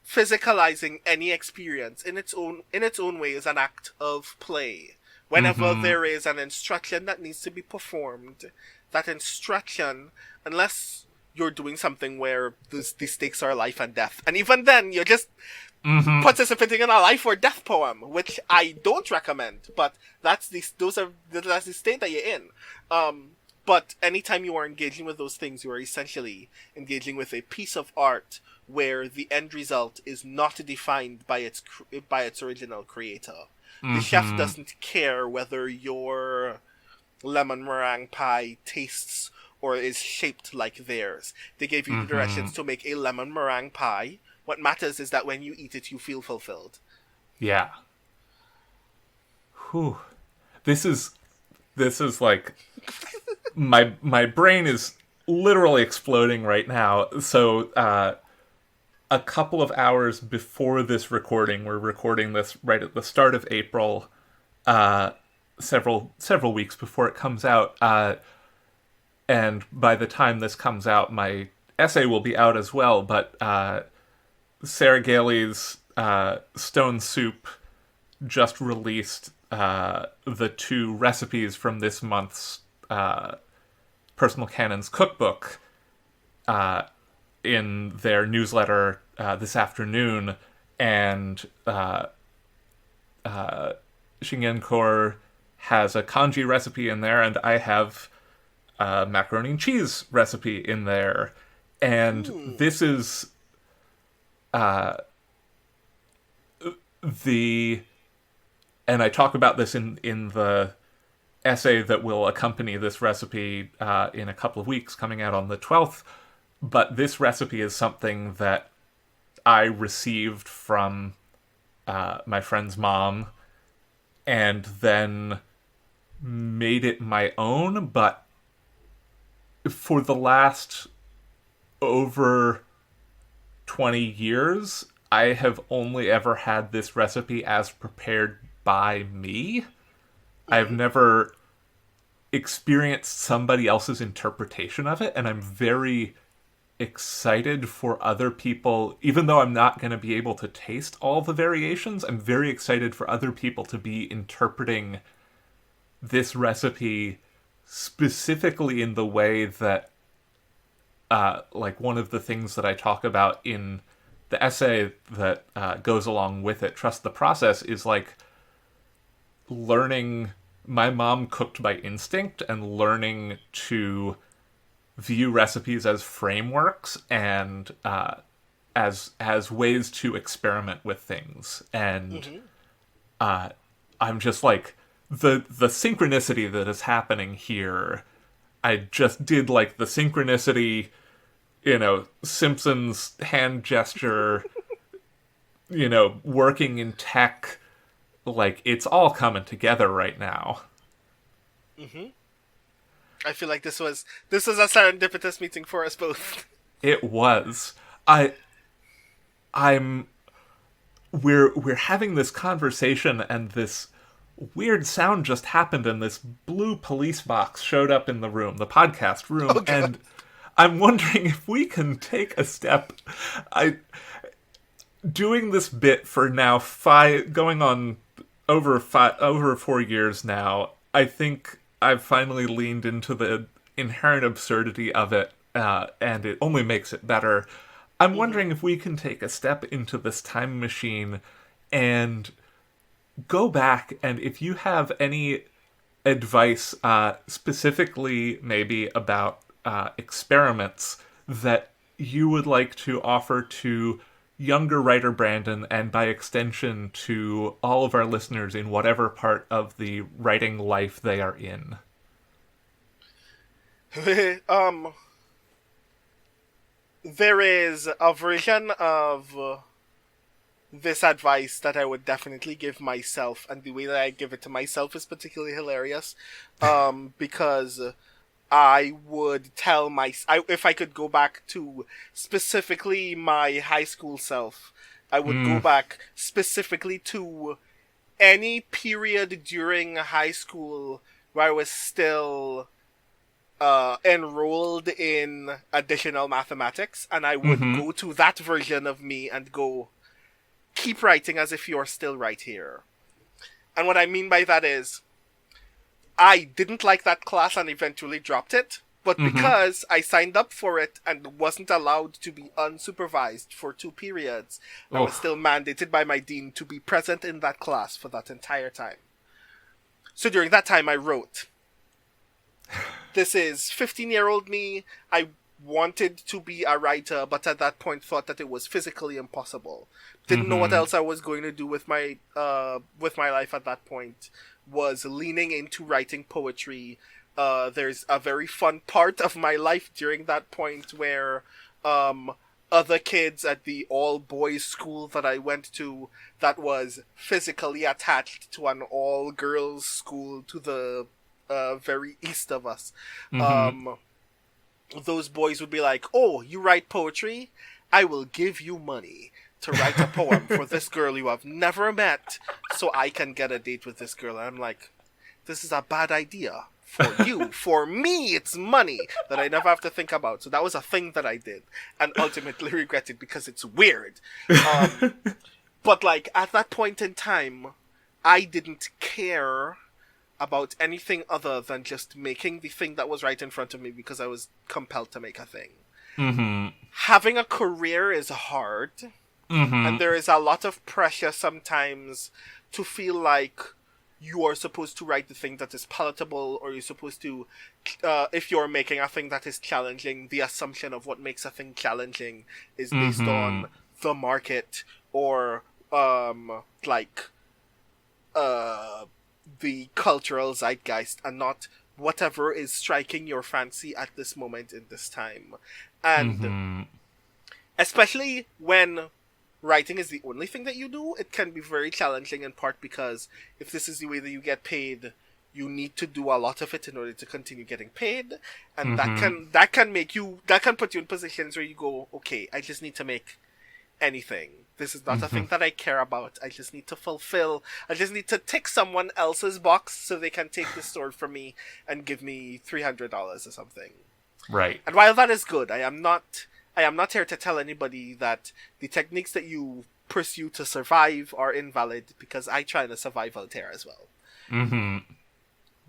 physicalizing any experience in its own way is an act of play. Whenever there is an instruction that needs to be performed, that instruction, unless you're doing something where the stakes are life and death, and even then you're just participating in a life or death poem, which I don't recommend, but that's the state that you're in. But anytime you are engaging with those things, you are essentially engaging with a piece of art where the end result is not defined by its original creator. The chef doesn't care whether your lemon meringue pie tastes or is shaped like theirs. They gave you the directions to make a lemon meringue pie. What matters is that when you eat it, you feel fulfilled. Yeah. Whew. This is like my brain is literally exploding right now. So a couple of hours before this recording, we're recording this right at the start of April, several weeks before it comes out, and by the time this comes out, my essay will be out as well. But Sarah Gailey's Stone Soup just released the 2 recipes from this month's Personal Canons cookbook in their newsletter this afternoon, and Shing Yin Khor has a kanji recipe in there, and I have a macaroni and cheese recipe in there. And this is and I talk about this in the essay that will accompany this recipe in a couple of weeks, coming out on the 12th. But this recipe is something that I received from my friend's mom, and then made it my own, but for the last over 20 years, I have only ever had this recipe as prepared by me. I've never experienced somebody else's interpretation of it, and I'm very excited for other people, even though I'm not going to be able to taste all the variations, I'm very excited for other people to be interpreting this recipe specifically in the way that, like, one of the things that I talk about in the essay that goes along with it, Trust the Process, is like learning. My mom cooked by instinct, and learning to view recipes as frameworks and as ways to experiment with things. And I'm just like, the synchronicity that is happening here. I just did like the synchronicity, Simpsons hand gesture, working in tech. Like, it's all coming together right now. I feel like this was a serendipitous meeting for us both. It was. We're having this conversation, and this weird sound just happened, and this blue police box showed up in the room, the podcast room, and I'm wondering if we can take a step. Doing this bit for now going on over 4 years now, I think I've finally leaned into the inherent absurdity of it, and it only makes it better. I'm wondering if we can take a step into this time machine and go back, and if you have any advice, specifically maybe about experiments that you would like to offer to younger writer Brandon, and by extension to all of our listeners in whatever part of the writing life they are in. There is a version of this advice that I would definitely give myself, and the way that I give it to myself is particularly hilarious, because I would tell if I could go back to specifically my high school self, I would go back specifically to any period during high school where I was still enrolled in additional mathematics, and I would go to that version of me and go, keep writing as if you're still right here. And what I mean by that is, I didn't like that class and eventually dropped it, but because I signed up for it and wasn't allowed to be unsupervised for 2 periods, I was still mandated by my dean to be present in that class for that entire time. So during that time I wrote. This is 15-year-old me. I wanted to be a writer, but at that point thought that it was physically impossible. Didn't know what else I was going to do with my life at that point. Was leaning into writing poetry. There's a very fun part of my life during that point where other kids at the all-boys school that I went to, that was physically attached to an all-girls school to the very east of us, those boys would be like, "Oh, you write poetry? I will give you money to write a poem for this girl you have never met, so I can get a date with this girl." And I'm like, this is a bad idea for you. For me, it's money that I never have to think about. So that was a thing that I did, and ultimately regretted because it's weird. But like at that point in time, I didn't care about anything other than just making the thing that was right in front of me because I was compelled to make a thing. Having a career is hard. And there is a lot of pressure sometimes to feel like you are supposed to write the thing that is palatable, or you're supposed to, if you're making a thing that is challenging, the assumption of what makes a thing challenging is based on the market, or, the cultural zeitgeist, and not whatever is striking your fancy at this moment in this time. And especially when writing is the only thing that you do, it can be very challenging, in part because if this is the way that you get paid, you need to do a lot of it in order to continue getting paid, and Mm-hmm. that can put you in positions where you go, okay, I just need to make anything. This is not a Mm-hmm. thing that I care about. I just need to tick someone else's box so they can take the store from me and give me $300 or something. Right. And while that is good, I am not here to tell anybody that the techniques that you pursue to survive are invalid, because I try to survive out there as well. Mm-hmm.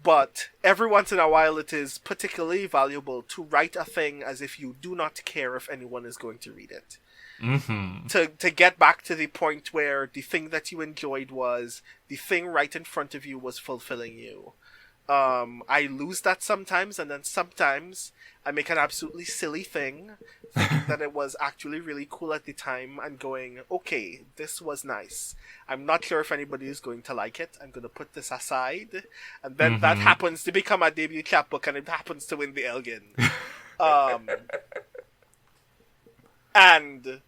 But every once in a while, it is particularly valuable to write a thing as if you do not care if anyone is going to read it. Mm-hmm. To get back to the point where the thing that you enjoyed was the thing right in front of you was fulfilling you. I lose that sometimes, and then sometimes I make an absolutely silly thing, thinking that it was actually really cool at the time, and going, okay, this was nice. I'm not sure if anybody is going to like it. I'm going to put this aside. And then that Mm-hmm. happens to become a debut chapbook, and it happens to win the Elgin. Um, and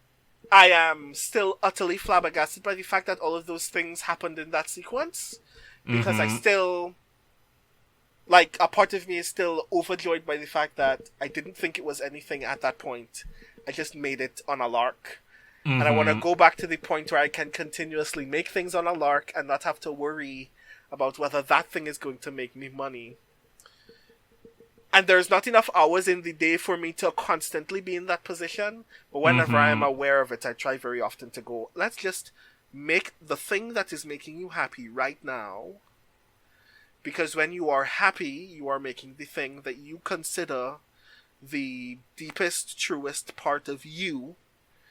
I am still utterly flabbergasted by the fact that all of those things happened in that sequence, because I Mm-hmm. still... Like, a part of me is still overjoyed by the fact that I didn't think it was anything at that point. I just made it on a lark. Mm-hmm. And I want to go back to the point where I can continuously make things on a lark and not have to worry about whether that thing is going to make me money. And there's not enough hours in the day for me to constantly be in that position. But whenever I am Mm-hmm. aware of it, I try very often to go, let's just make the thing that is making you happy right now. Because when you are happy, you are making the thing that you consider the deepest, truest part of you.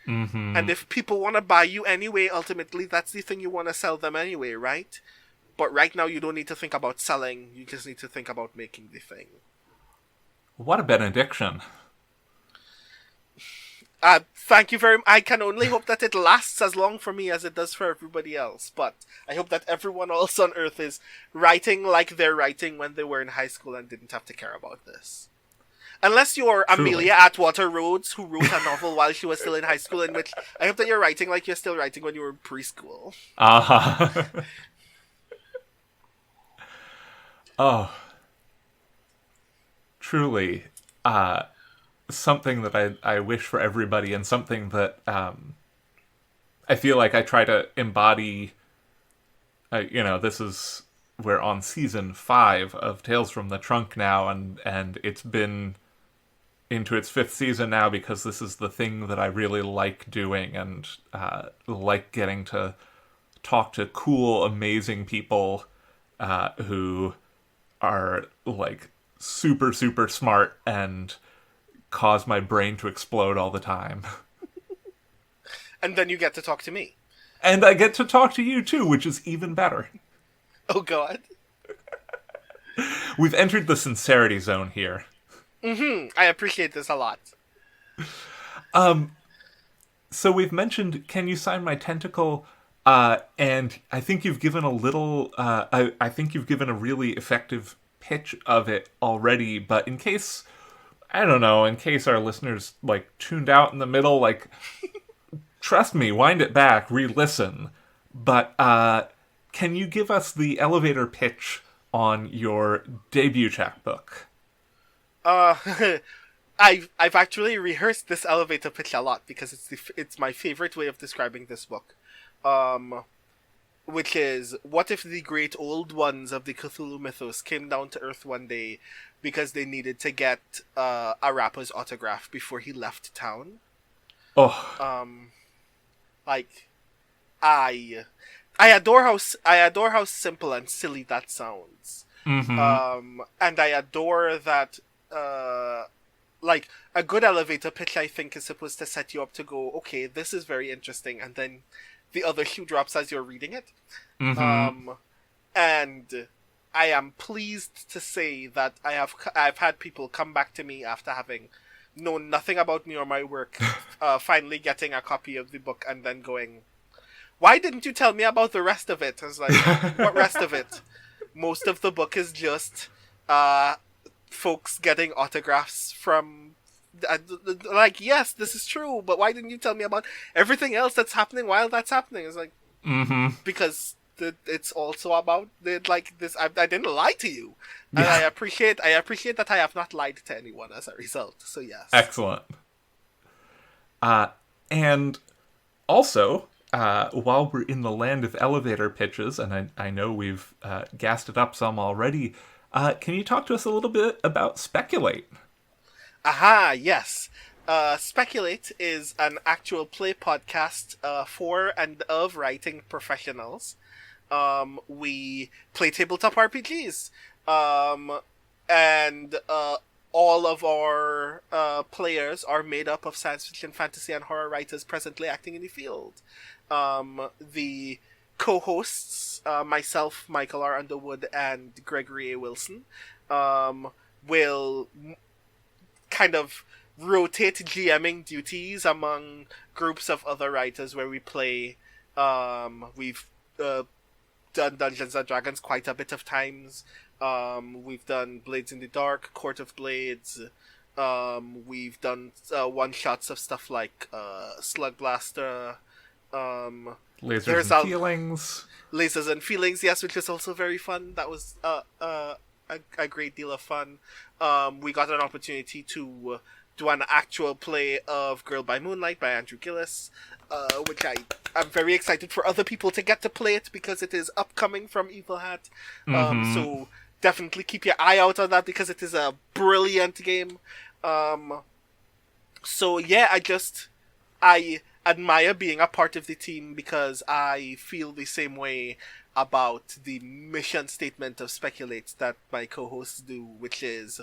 Mm-hmm. And if people want to buy you anyway, ultimately that's the thing you want to sell them anyway, right? But right now you don't need to think about selling, you just need to think about making the thing. What a benediction. Thank you very much. I can only hope that it lasts as long for me as it does for everybody else. But I hope that everyone else on Earth is writing like they're writing when they were in high school and didn't have to care about this. Unless you're Truly. Amelia Atwater-Rhodes, who wrote a novel while she was still in high school, in which I hope that you're writing like you're still writing when you were in preschool. Uh-huh. Oh. Truly. Something that I wish for everybody, and something that I feel like I try to embody. This is we're on season 5 of Tales from the Trunk now, and it's been into its 5th season now because this is the thing that I really like doing, and like getting to talk to cool, amazing people who are like super, super smart and cause my brain to explode all the time. And then you get to talk to me. And I get to talk to you too, which is even better. Oh god. We've entered the sincerity zone here. I appreciate this a lot. So we've mentioned, can you sign my tentacle? And I think you've given a little, I think you've given a really effective pitch of it already, but in case, I don't know, in case our listeners, like, tuned out in the middle, like, trust me, wind it back, re-listen. But, can you give us the elevator pitch on your debut chapbook? I've actually rehearsed this elevator pitch a lot because it's my favorite way of describing this book. Which is, what if the great old ones of the Cthulhu mythos came down to Earth one day because they needed to get a rapper's autograph before he left town? Oh, Like, I adore how simple and silly that sounds. And I adore that like, a good elevator pitch, I think, is supposed to set you up to go, okay, this is very interesting, and then the other shoe drops as you're reading it. And I am pleased to say that I've had people come back to me after having known nothing about me or my work, finally getting a copy of the book and then going, why didn't you tell me about the rest of it? I was like, what rest of it? Most of the book is just folks getting autographs from... like, yes, this is true, but why didn't you tell me about everything else that's happening while that's happening? It's like, because it's also about like this. I didn't lie to you, and Yeah. I appreciate that I have not lied to anyone as a result. So yes, Excellent. And also, while we're in the land of elevator pitches, and I know we've gassed it up some already, can you talk to us a little bit about Speculate? aha, yes. Speculate is an actual play podcast for and of writing professionals. We play tabletop RPGs. And all of our players are made up of science fiction, fantasy, and horror writers presently acting in the field. The co-hosts, myself, Michael R. Underwood, and Gregory A. Wilson, will kind of rotate GMing duties among groups of other writers where we play. We've done Dungeons and Dragons quite a bit of times. We've done Blades in the Dark, Court of Blades. We've done one-shots of stuff like Slug Blaster. Lasers and Feelings. Lasers and Feelings, yes, which was also very fun. That was a great deal of fun. We got an opportunity to do an actual play of Girl by Moonlight by Andrew Gillis, which I'm very excited for other people to get to play it because it is upcoming from Evil Hat. So definitely keep your eye out on that because it is a brilliant game. So yeah, I admire being a part of the team because I feel the same way about the mission statement of Speculate that my co-hosts do, which is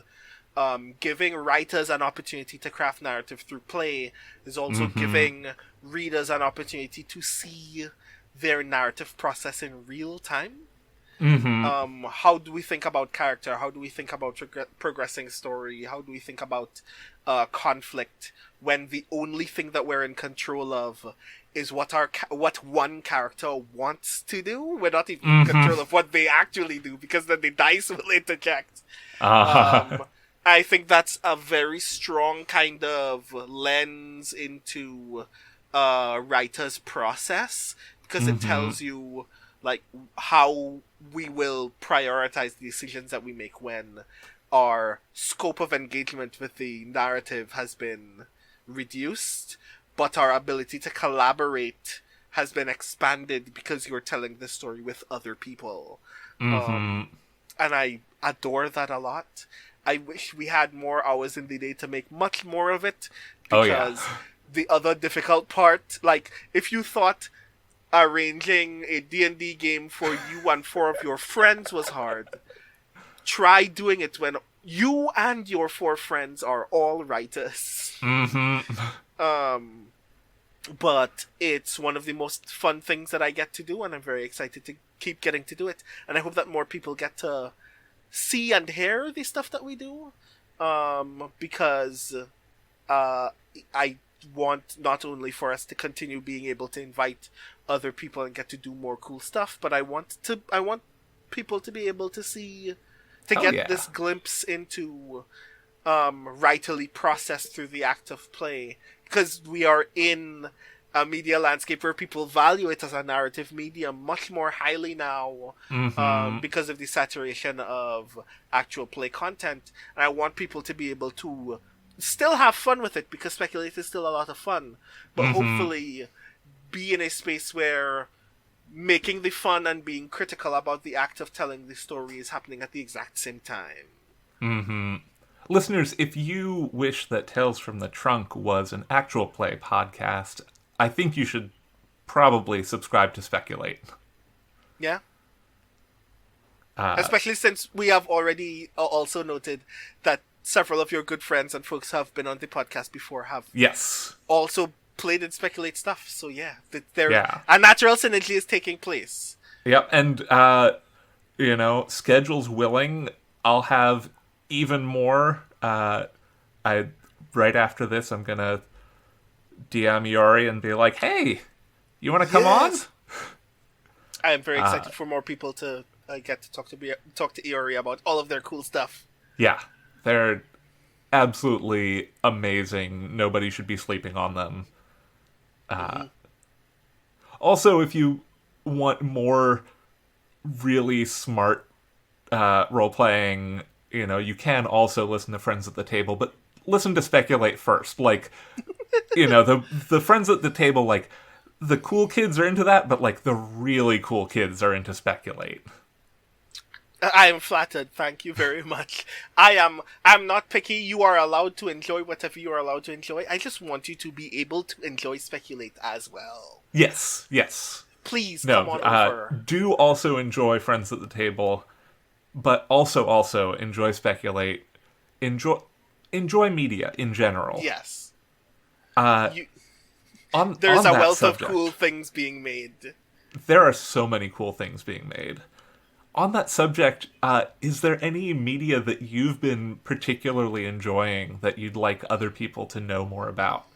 giving writers an opportunity to craft narrative through play is also giving readers an opportunity to see their narrative process in real time. How do we think about character? How do we think about progressing story? How do we think about conflict when the only thing that we're in control of is what one character wants to do? We're not even in control of what they actually do because then the dice will interject. I think that's a very strong kind of lens into writer's process because it tells you like how we will prioritize the decisions that we make when our scope of engagement with the narrative has been reduced, but our ability to collaborate has been expanded because you're telling the story with other people. And I adore that a lot. I wish we had more hours in the day to make much more of it because the other difficult part, like if you thought arranging a D&D game for you and 4 of your friends was hard, try doing it when you and your 4 friends are all writers. But it's one of the most fun things that I get to do, and I'm very excited to keep getting to do it. And I hope that more people get to see and hear the stuff that we do, because I want not only for us to continue being able to invite other people and get to do more cool stuff, but I want people to be able to see, to get this glimpse into writerly process through the act of play, because we are in a media landscape where people value it as a narrative medium much more highly now, because of the saturation of actual play content. And I want people to be able to still have fun with it, because Speculate is still a lot of fun, but hopefully be in a space where making the fun and being critical about the act of telling the story is happening at the exact same time. Listeners, if you wish that Tales from the Trunk was an actual play podcast, I think you should probably subscribe to Speculate. Yeah. Especially since we have already also noted that several of your good friends and folks who have been on the podcast before have also played and Speculate stuff. So yeah, a natural synergy is taking place. Yep, and schedules willing, I'll have even more. Right after this, I'm gonna DM Iori and be like, "Hey, you want to come on?" I am very excited for more people to get to talk to Iori about all of their cool stuff. Yeah, they're absolutely amazing. Nobody should be sleeping on them. Also, if you want more really smart role-playing, you can also listen to Friends at the Table, but listen to Speculate first. Like, the Friends at the Table, like, the cool kids are into that, but, like, the really cool kids are into Speculate. I am flattered. Thank you very much. I'm not picky. You are allowed to enjoy whatever you are allowed to enjoy. I just want you to be able to enjoy Speculate as well. Yes. Please No, come on over. do also enjoy Friends at the Table, but also enjoy Speculate. Enjoy media in general. Yes. There's There's a wealth of cool things being made. There are so many cool things being made. On that subject, is there any media that you've been particularly enjoying that you'd like other people to know more about?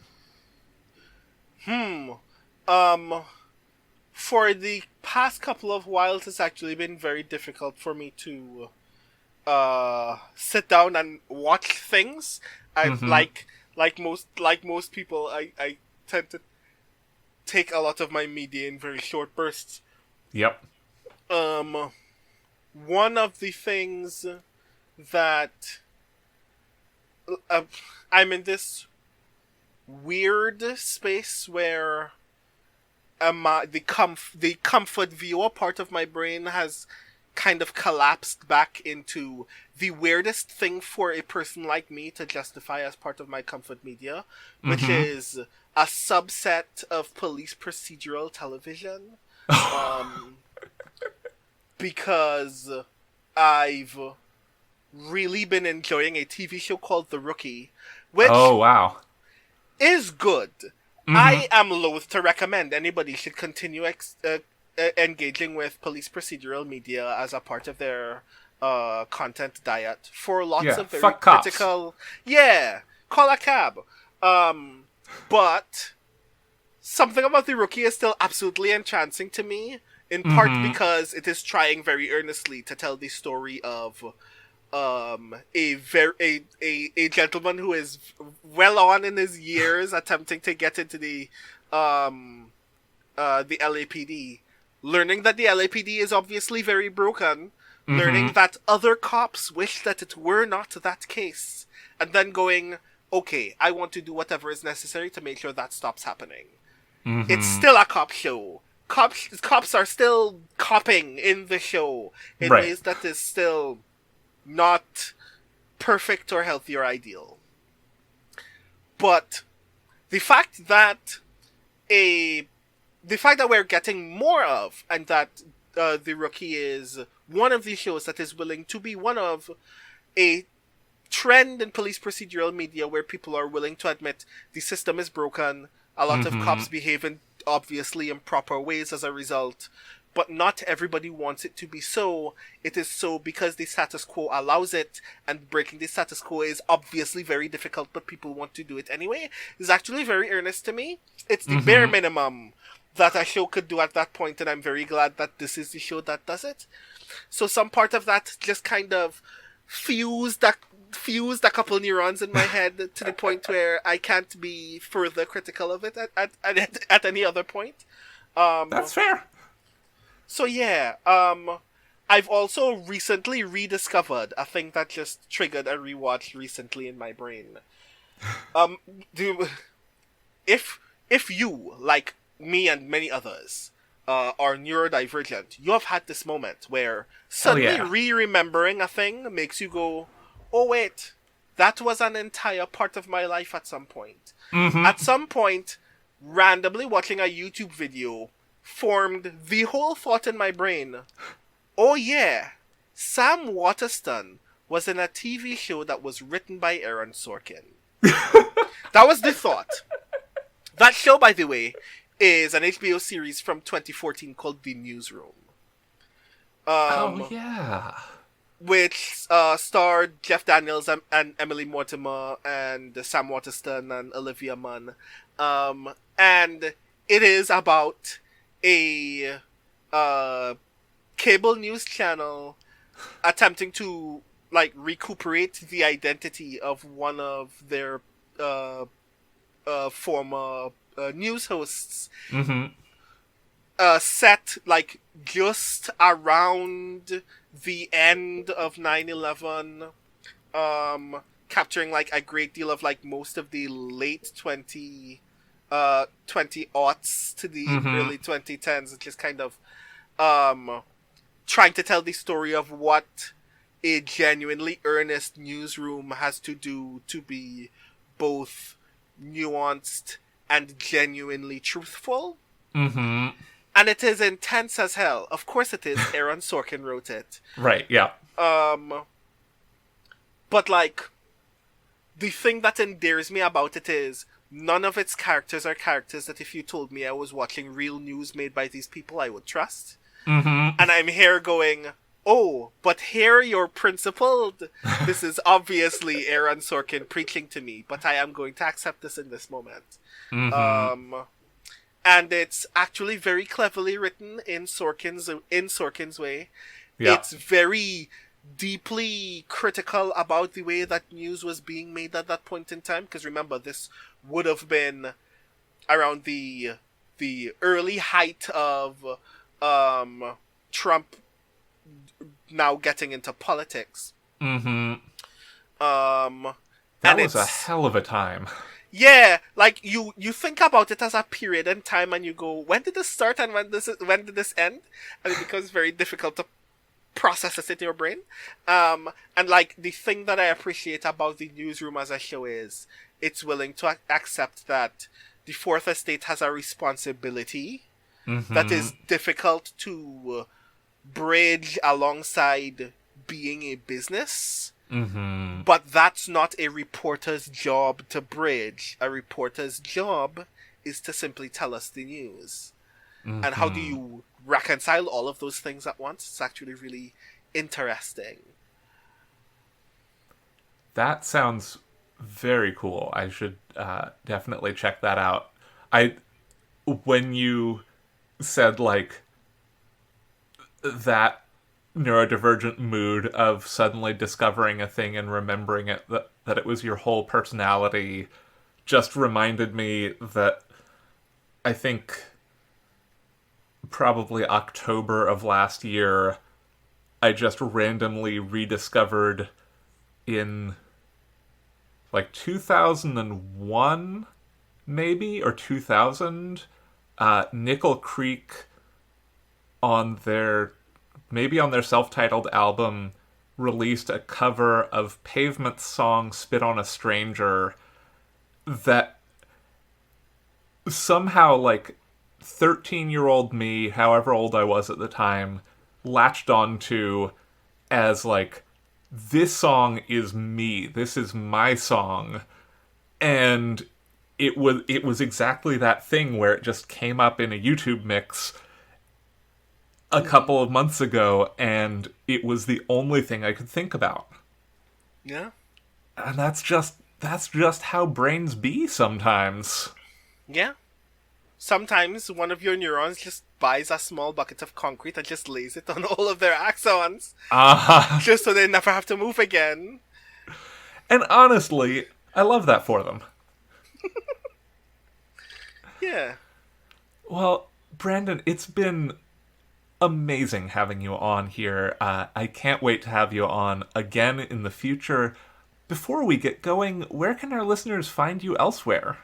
For the past couple of whiles, it's actually been very difficult for me to sit down and watch things. I like most people, I tend to take a lot of my media in very short bursts. Yep. One of the things that I'm in this weird space where the comfort viewer part of my brain has kind of collapsed back into the weirdest thing for a person like me to justify as part of my comfort media, which is a subset of police procedural television. Because I've really been enjoying a TV show called The Rookie, which is good. I am loath to recommend anybody should continue engaging with police procedural media as a part of their content diet for lots of very critical... Yeah, call a cab. But something about The Rookie is still absolutely entrancing to me. In part because it is trying very earnestly to tell the story of a gentleman who is well on in his years attempting to get into the LAPD, learning that the LAPD is obviously very broken, learning that other cops wish that it were not that case, and then going, okay, I want to do whatever is necessary to make sure that stops happening. It's still a cop show. Cops are still copping in the show in ways that is still not perfect or healthy or ideal. But the fact that we're getting more of, and that The Rookie is one of these shows that is willing to be one of a trend in police procedural media where people are willing to admit the system is broken, a lot of cops behave in obviously improper ways as a result, but not everybody wants it to be so. It is so because the status quo allows it, and breaking the status quo is obviously very difficult, but people want to do it anyway. It's actually very earnest to me. It's the bare minimum that a show could do at that point, and I'm very glad that this is the show that does it. So some part of that just kind of fused a couple neurons in my head to the point where I can't be further critical of it at any other point. That's fair. So yeah, I've also recently rediscovered a thing that just triggered a rewatch recently in my brain. If you, like me and many others, are neurodivergent, you have had this moment where suddenly re-remembering a thing makes you go, oh wait, that was an entire part of my life at some point. At some point, randomly watching a YouTube video formed the whole thought in my brain, oh yeah, Sam Waterston was in a TV show that was written by Aaron Sorkin. That was the thought. That show, by the way, is an HBO series from 2014 called The Newsroom. Which starred Jeff Daniels and Emily Mortimer and Sam Waterston and Olivia Munn. And it is about a cable news channel attempting to recuperate the identity of one of their former news hosts set like just around the end of 9/11, capturing like a great deal of like most of the late 20 aughts to the early 2010s, and just kind of trying to tell the story of what a genuinely earnest newsroom has to do to be both nuanced and genuinely truthful. Mm-hmm. And it is intense as hell. Of course it is. Aaron Sorkin wrote it. Right, yeah. But, like, the thing that endears me about it is none of its characters are characters that if you told me I was watching real news made by these people, I would trust. Mm-hmm. And I'm here going, oh, but here you're principled. This is obviously Aaron Sorkin preaching to me, but I am going to accept this in this moment. Mm-hmm. And it's actually very cleverly written in Sorkin's way. Yeah. It's very deeply critical about the way that news was being made at that point in time. Because remember, this would have been around the early height of Trump now getting into politics. Mm-hmm. That was a hell of a time. Yeah, like you think about it as a period in time, and you go, when did this start and when did this end? And it becomes very difficult to process it in your brain. And like the thing that I appreciate about the newsroom as a show is it's willing to accept that the Fourth Estate has a responsibility that is difficult to bridge alongside being a business. Mm-hmm. But that's not a reporter's job to bridge. A reporter's job is to simply tell us the news. Mm-hmm. And how do you reconcile all of those things at once? It's actually really interesting. That sounds very cool. I should definitely check that out. When you said, like, that neurodivergent mood of suddenly discovering a thing and remembering it, that it was your whole personality, just reminded me that I think probably October of last year, I just randomly rediscovered in like 2001 maybe, or 2000, Nickel Creek on their self-titled album released a cover of Pavement's song Spit on a Stranger that somehow, like, 13-year-old me, however old I was at the time, latched onto as, like, this song is me, this is my song. And it was exactly that thing where it just came up in a YouTube mix a couple of months ago, and it was the only thing I could think about. Yeah. And that's just how brains be sometimes. Yeah. Sometimes one of your neurons just buys a small bucket of concrete and just lays it on all of their axons. Just so they never have to move again. And honestly, I love that for them. Yeah. Well, Brandon, it's been amazing having you on here. I can't wait to have you on again in the future. Before we get going, where can our listeners find you elsewhere?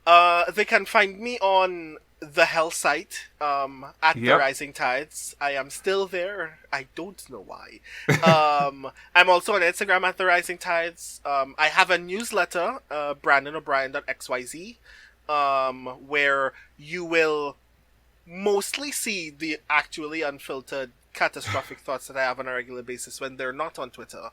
They can find me on the Hell site, at The Rising Tides. I am still there. I don't know why. I'm also on Instagram at The Rising Tides. I have a newsletter, BrandonO'Brien.xyz, where you will mostly see the actually unfiltered catastrophic thoughts that I have on a regular basis when they're not on Twitter.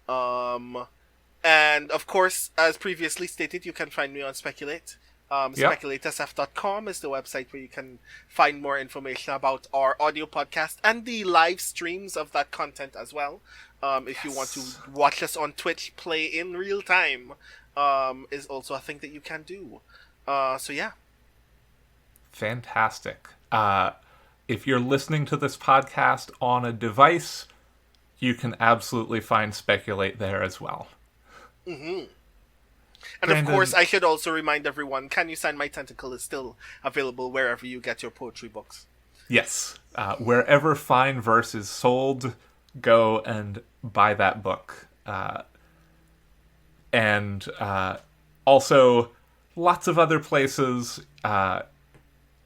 And of course, as previously stated, you can find me on Speculate. SpeculateSF.com is the website where you can find more information about our audio podcast and the live streams of that content as well. If you want to watch us on Twitch play in real time, is also a thing that you can do. So yeah. Fantastic. If you're listening to this podcast on a device, you can absolutely find Speculate there as well. Mm-hmm. And Brandon, of course, I should also remind everyone, Can You Sign My Tentacle is still available wherever you get your poetry books. yes, wherever fine verse is sold, go and buy that book. And also lots of other places,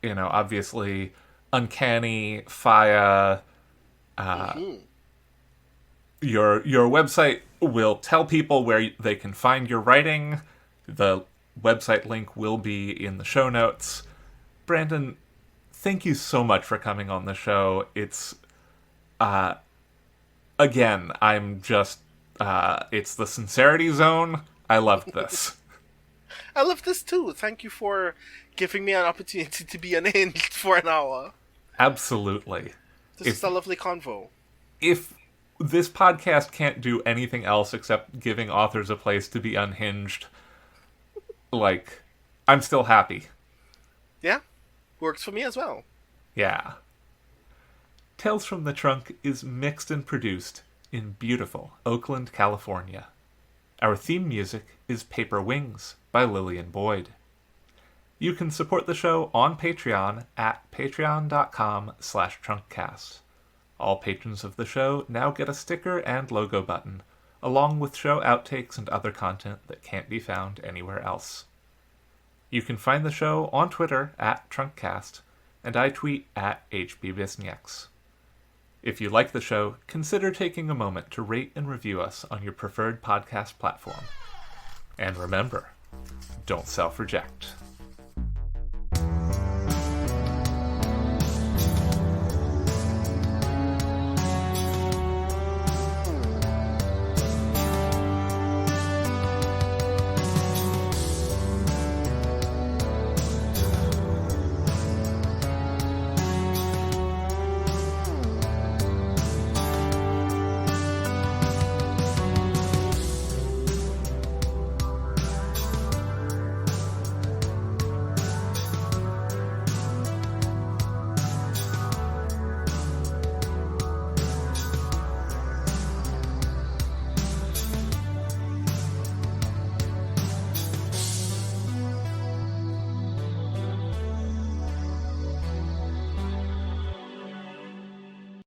obviously Uncanny, Faya. Your website will tell people where they can find your writing. The website link will be in the show notes. Brandon, thank you so much for coming on the show. It's, again, I'm just, it's the sincerity zone. I loved this. I love this too. Thank you for giving me an opportunity to be unhinged for an hour. Absolutely. This is a lovely convo. If this podcast can't do anything else except giving authors a place to be unhinged, I'm still happy. Yeah, works for me as well. Yeah. Tales from the Trunk is mixed and produced in beautiful Oakland, California. Our theme music is Paper Wings by Lillian Boyd. You can support the show on Patreon at patreon.com/trunkcast. All patrons of the show now get a sticker and logo button, along with show outtakes and other content that can't be found anywhere else. You can find the show on Twitter at Trunkcast, and I tweet at HBBisenieks. If you like the show, consider taking a moment to rate and review us on your preferred podcast platform. And remember, don't self-reject.